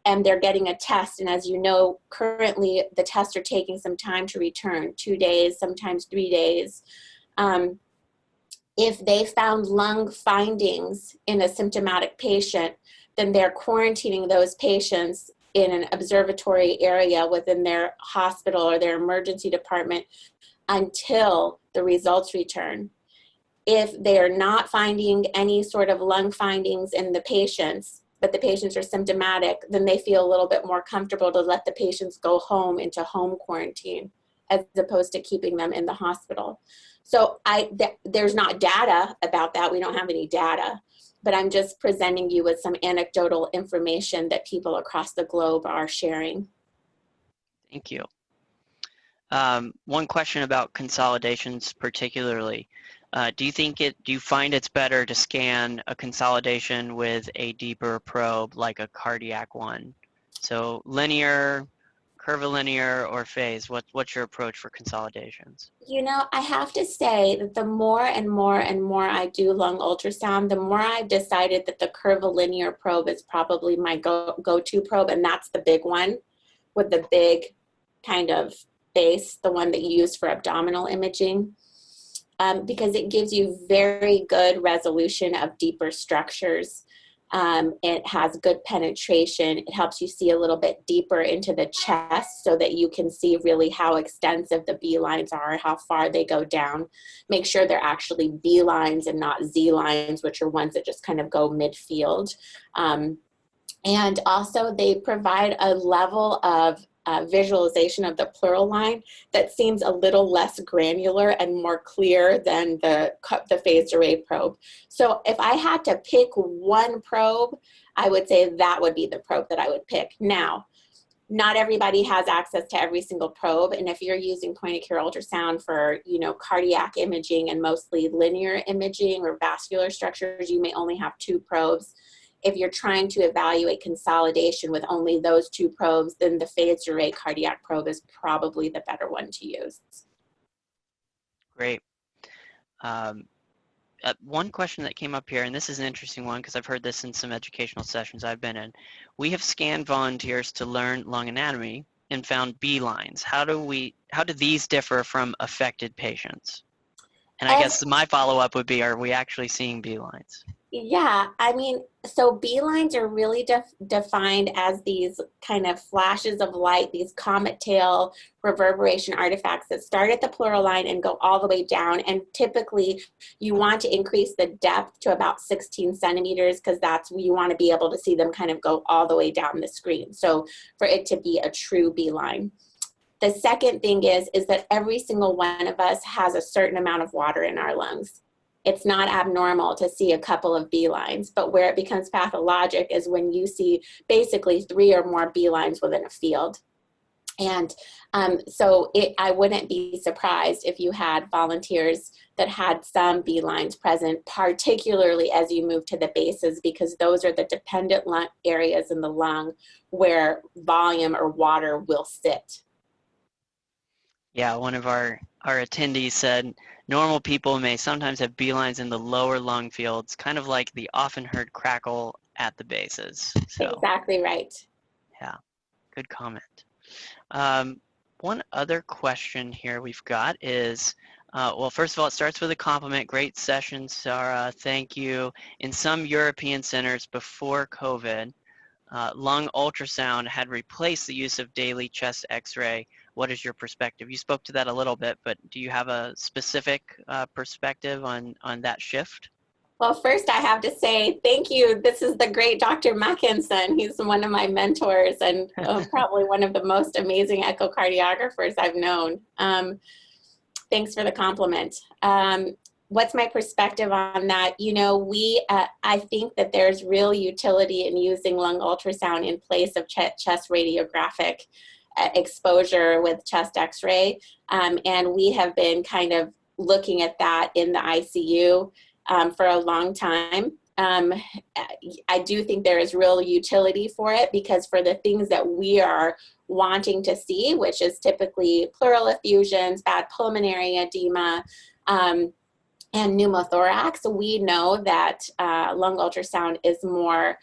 and they're getting a test, and as you know, currently the tests are taking some time to return, 2 days, sometimes 3 days. If they found lung findings in a symptomatic patient, then they're quarantining those patients in an observatory area within their hospital or their emergency department until the results return. If they are not finding any sort of lung findings in the patients, but the patients are symptomatic, then they feel a little bit more comfortable to let the patients go home into home quarantine as opposed to keeping them in the hospital. So there's not data about that. We don't have any data, but I'm just presenting you with some anecdotal information that people across the globe are sharing. Thank you. One question about consolidations particularly. Do you find it's better to scan a consolidation with a deeper probe like a cardiac one? So linear, curvilinear, or phase? What's your approach for consolidations? You know, I have to say that the more and more and more I do lung ultrasound, the more I've decided that the curvilinear probe is probably my go-to probe, and that's the big one with the big kind of base, the one that you use for abdominal imaging, because it gives you very good resolution of deeper structures. It has good penetration. It helps you see a little bit deeper into the chest so that you can see really how extensive the B lines are, how far they go down. Make sure they're actually B lines and not Z lines, which are ones that just kind of go midfield. And also they provide a level of visualization of the pleural line that seems a little less granular and more clear than the phased array probe. So if I had to pick one probe, I would say that would be the probe that I would pick. Now, not everybody has access to every single probe, and if you're using point-of-care ultrasound for, you know, cardiac imaging and mostly linear imaging or vascular structures, you may only have 2 probes. If you're trying to evaluate consolidation with only those 2 probes, then the phased array cardiac probe is probably the better one to use. Great. One question that came up here, and this is an interesting one because I've heard this in some educational sessions I've been in. We have scanned volunteers to learn lung anatomy and found B lines. How do these differ from affected patients? And I guess my follow-up would be, are we actually seeing B lines? Yeah, I mean, so B lines are really defined as these kind of flashes of light, these comet tail reverberation artifacts that start at the pleural line and go all the way down. And typically you want to increase the depth to about 16 centimeters because that's where you want to be able to see them kind of go all the way down the screen. So for it to be a true B line. The second thing is that every single one of us has a certain amount of water in our lungs. It's not abnormal to see a couple of B lines, but where it becomes pathologic is when you see basically 3 or more B lines within a field. And I wouldn't be surprised if you had volunteers that had some B lines present, particularly as you move to the bases, because those are the dependent areas in the lung where volume or water will sit. Yeah, one of our attendees said normal people may sometimes have B lines in the lower lung fields, kind of like the often heard crackle at the bases. So, exactly right. Yeah, good comment. One other question here we've got is, well, first of all, it starts with a compliment. Great session, Sara. Thank you. In some European centers before COVID, lung ultrasound had replaced the use of daily chest x-ray. What is your perspective? You spoke to that a little bit, but do you have a specific perspective on that shift? Well, first I have to say thank you. This is the great Dr. Mackinson. He's one of my mentors and probably one of the most amazing echocardiographers I've known. Thanks for the compliment. What's my perspective on that? You know, I think that there's real utility in using lung ultrasound in place of chest radiographic exposure with chest x-ray. And we have been kind of looking at that in the ICU. for a long time. I do think there is real utility for it, because for the things that we are wanting to see, which is typically pleural effusions, bad pulmonary edema, and pneumothorax, we know that lung ultrasound is more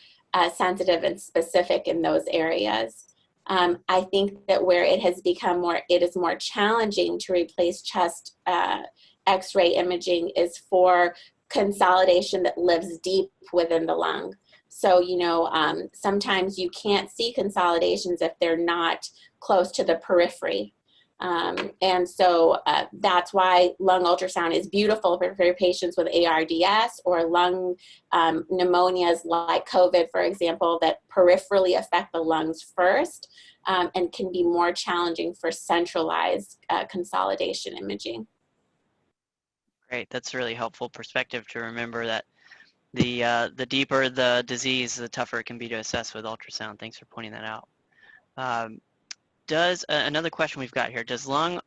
sensitive and specific in those areas. I think that where it has become it is more challenging to replace chest X-ray imaging is for consolidation that lives deep within the lung. So, sometimes you can't see consolidations if they're not close to the periphery. And so that's why lung ultrasound is beautiful for patients with ARDS or lung pneumonias like COVID, for example, that peripherally affect the lungs first, and can be more challenging for centralized consolidation imaging. Great, that's a really helpful perspective to remember that the deeper the disease, the tougher it can be to assess with ultrasound. Thanks for pointing that out. Another question we've got here, does lung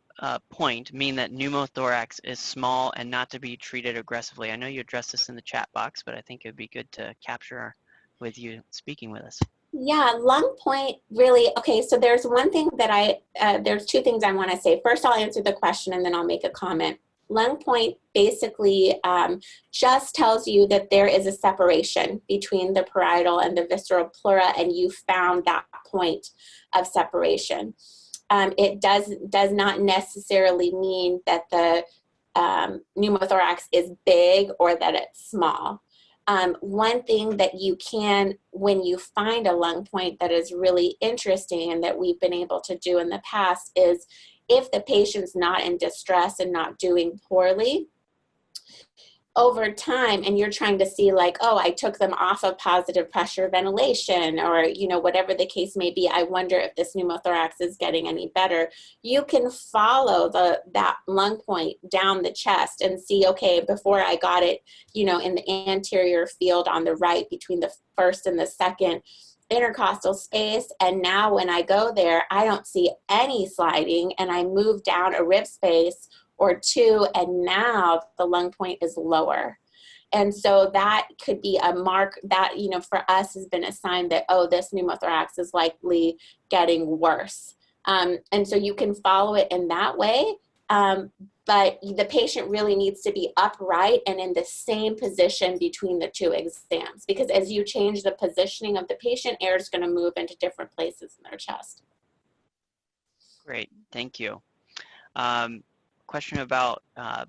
point mean that pneumothorax is small and not to be treated aggressively? I know you addressed this in the chat box, but I think it would be good to capture with you speaking with us. Yeah, lung point really, okay, so there's one thing that there's two things I want to say. First, I'll answer the question and then I'll make a comment. Lung point basically just tells you that there is a separation between the parietal and the visceral pleura, and you found that point of separation. It does not necessarily mean that the pneumothorax is big or that it's small. One thing that you can, when you find a lung point that is really interesting and that we've been able to do in the past, is if the patient's not in distress and not doing poorly, over time, and you're trying to see like, oh, I took them off of positive pressure ventilation, or, whatever the case may be, I wonder if this pneumothorax is getting any better. You can follow that lung point down the chest and see, okay, before I got it, in the anterior field on the right between the first and the second intercostal space, and now when I go there, I don't see any sliding, and I move down a rib space or two, and now the lung point is lower. And so that could be a mark that, for us has been a sign that, oh, this pneumothorax is likely getting worse. And so you can follow it in that way, but the patient really needs to be upright and in the same position between the two exams, because as you change the positioning of the patient, air is going to move into different places in their chest. Great, thank you. Question about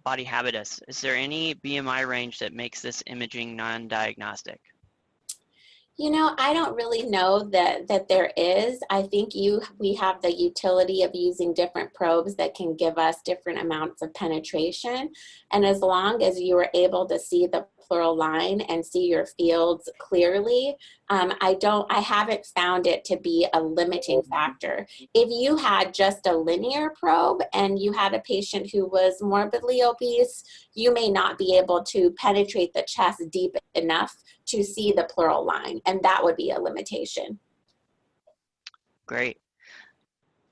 body habitus. Is there any BMI range that makes this imaging non-diagnostic? I don't really know that there is. I think we have the utility of using different probes that can give us different amounts of penetration. And as long as you are able to see the pleural line and see your fields clearly, I haven't found it to be a limiting factor. If you had just a linear probe and you had a patient who was morbidly obese, you may not be able to penetrate the chest deep enough to see the pleural line, and that would be a limitation. Great.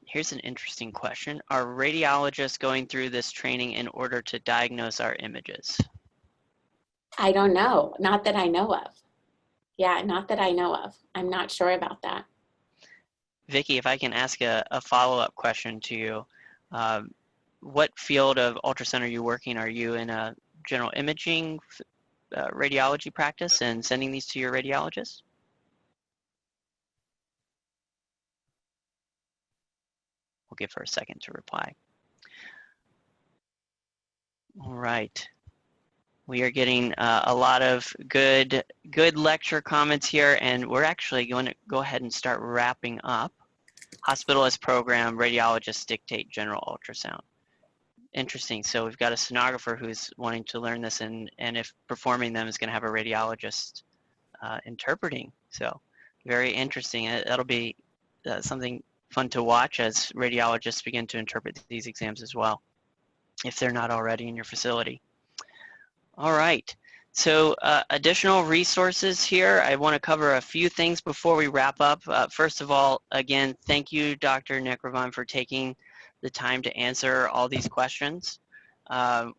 Here's an interesting question. Are radiologists going through this training in order to diagnose our images? I don't know. Not that I know of. Yeah, not that I know of. I'm not sure about that. Vicki, if I can ask a follow-up question to you. What field of ultrasound are you working? Are you in a general imaging radiology practice and sending these to your radiologist? We'll give her a second to reply. All right. We are getting a lot of good lecture comments here, and we're actually going to go ahead and start wrapping up. Hospitalist program, radiologists dictate general ultrasound. Interesting. So we've got a sonographer who's wanting to learn this, and if performing them is going to have a radiologist interpreting. So very interesting. That'll be something fun to watch as radiologists begin to interpret these exams as well, if they're not already in your facility. All right. So additional resources here. I want to cover a few things before we wrap up. First of all, again, thank you, Dr. Nikravan, for taking the time to answer all these questions.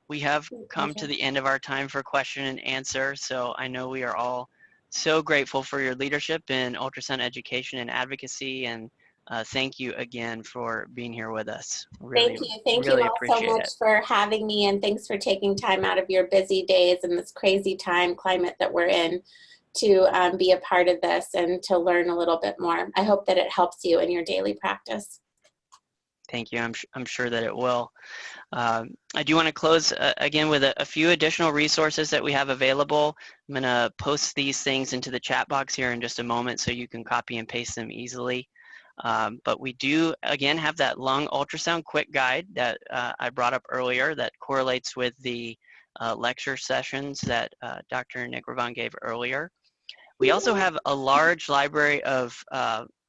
We have come to the end of our time for question and answer, so I know we are all so grateful for your leadership in ultrasound education and advocacy, and thank you again for being here with us. Thank you. Thank you really all so appreciate much it. for having me, and thanks for taking time out of your busy days and this crazy time climate that we're in to be a part of this and to learn a little bit more. I hope that it helps you in your daily practice. Thank you. I'm sure that it will. I do want to close again with a few additional resources that we have available. I'm going to post these things into the chat box here in just a moment so you can copy and paste them easily. But we do, again, have that lung ultrasound quick guide that I brought up earlier that correlates with the lecture sessions that Dr. Nikravan gave earlier. We also have a large library of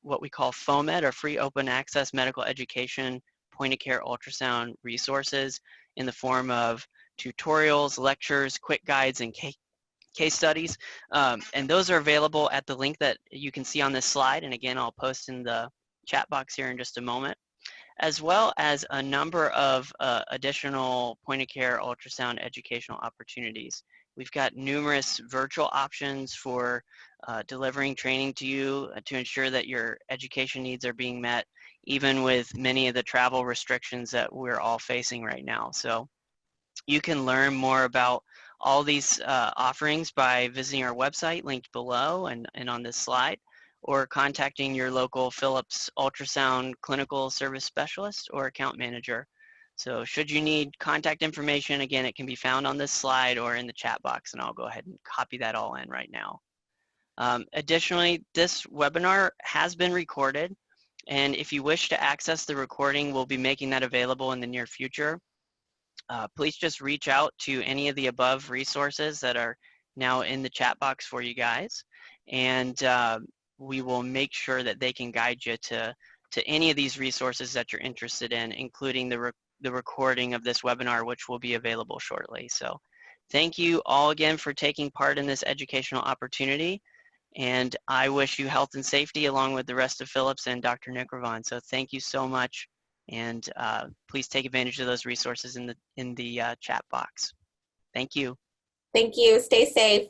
what we call FOMED, or free open access medical education point-of-care ultrasound resources in the form of tutorials, lectures, quick guides, and case studies. And those are available at the link that you can see on this slide. And again, I'll post in the chat box here in just a moment, as well as a number of additional point-of-care ultrasound educational opportunities. We've got numerous virtual options for delivering training to you to ensure that your education needs are being met, even with many of the travel restrictions that we're all facing right now. So you can learn more about all these offerings by visiting our website linked below and on this slide, or contacting your local Philips ultrasound clinical service specialist or account manager. So should you need contact information, again, it can be found on this slide or in the chat box, and I'll go ahead and copy that all in right now. Additionally, this webinar has been recorded, and if you wish to access the recording, we'll be making that available in the near future. Please just reach out to any of the above resources that are now in the chat box for you guys, and we will make sure that they can guide you to any of these resources that you're interested in, including the recording of this webinar, which will be available shortly. So thank you all again for taking part in this educational opportunity, and I wish you health and safety along with the rest of Philips and Dr. Nikravan. So thank you so much, and please take advantage of those resources in the chat box. Thank you. Thank you. Stay safe.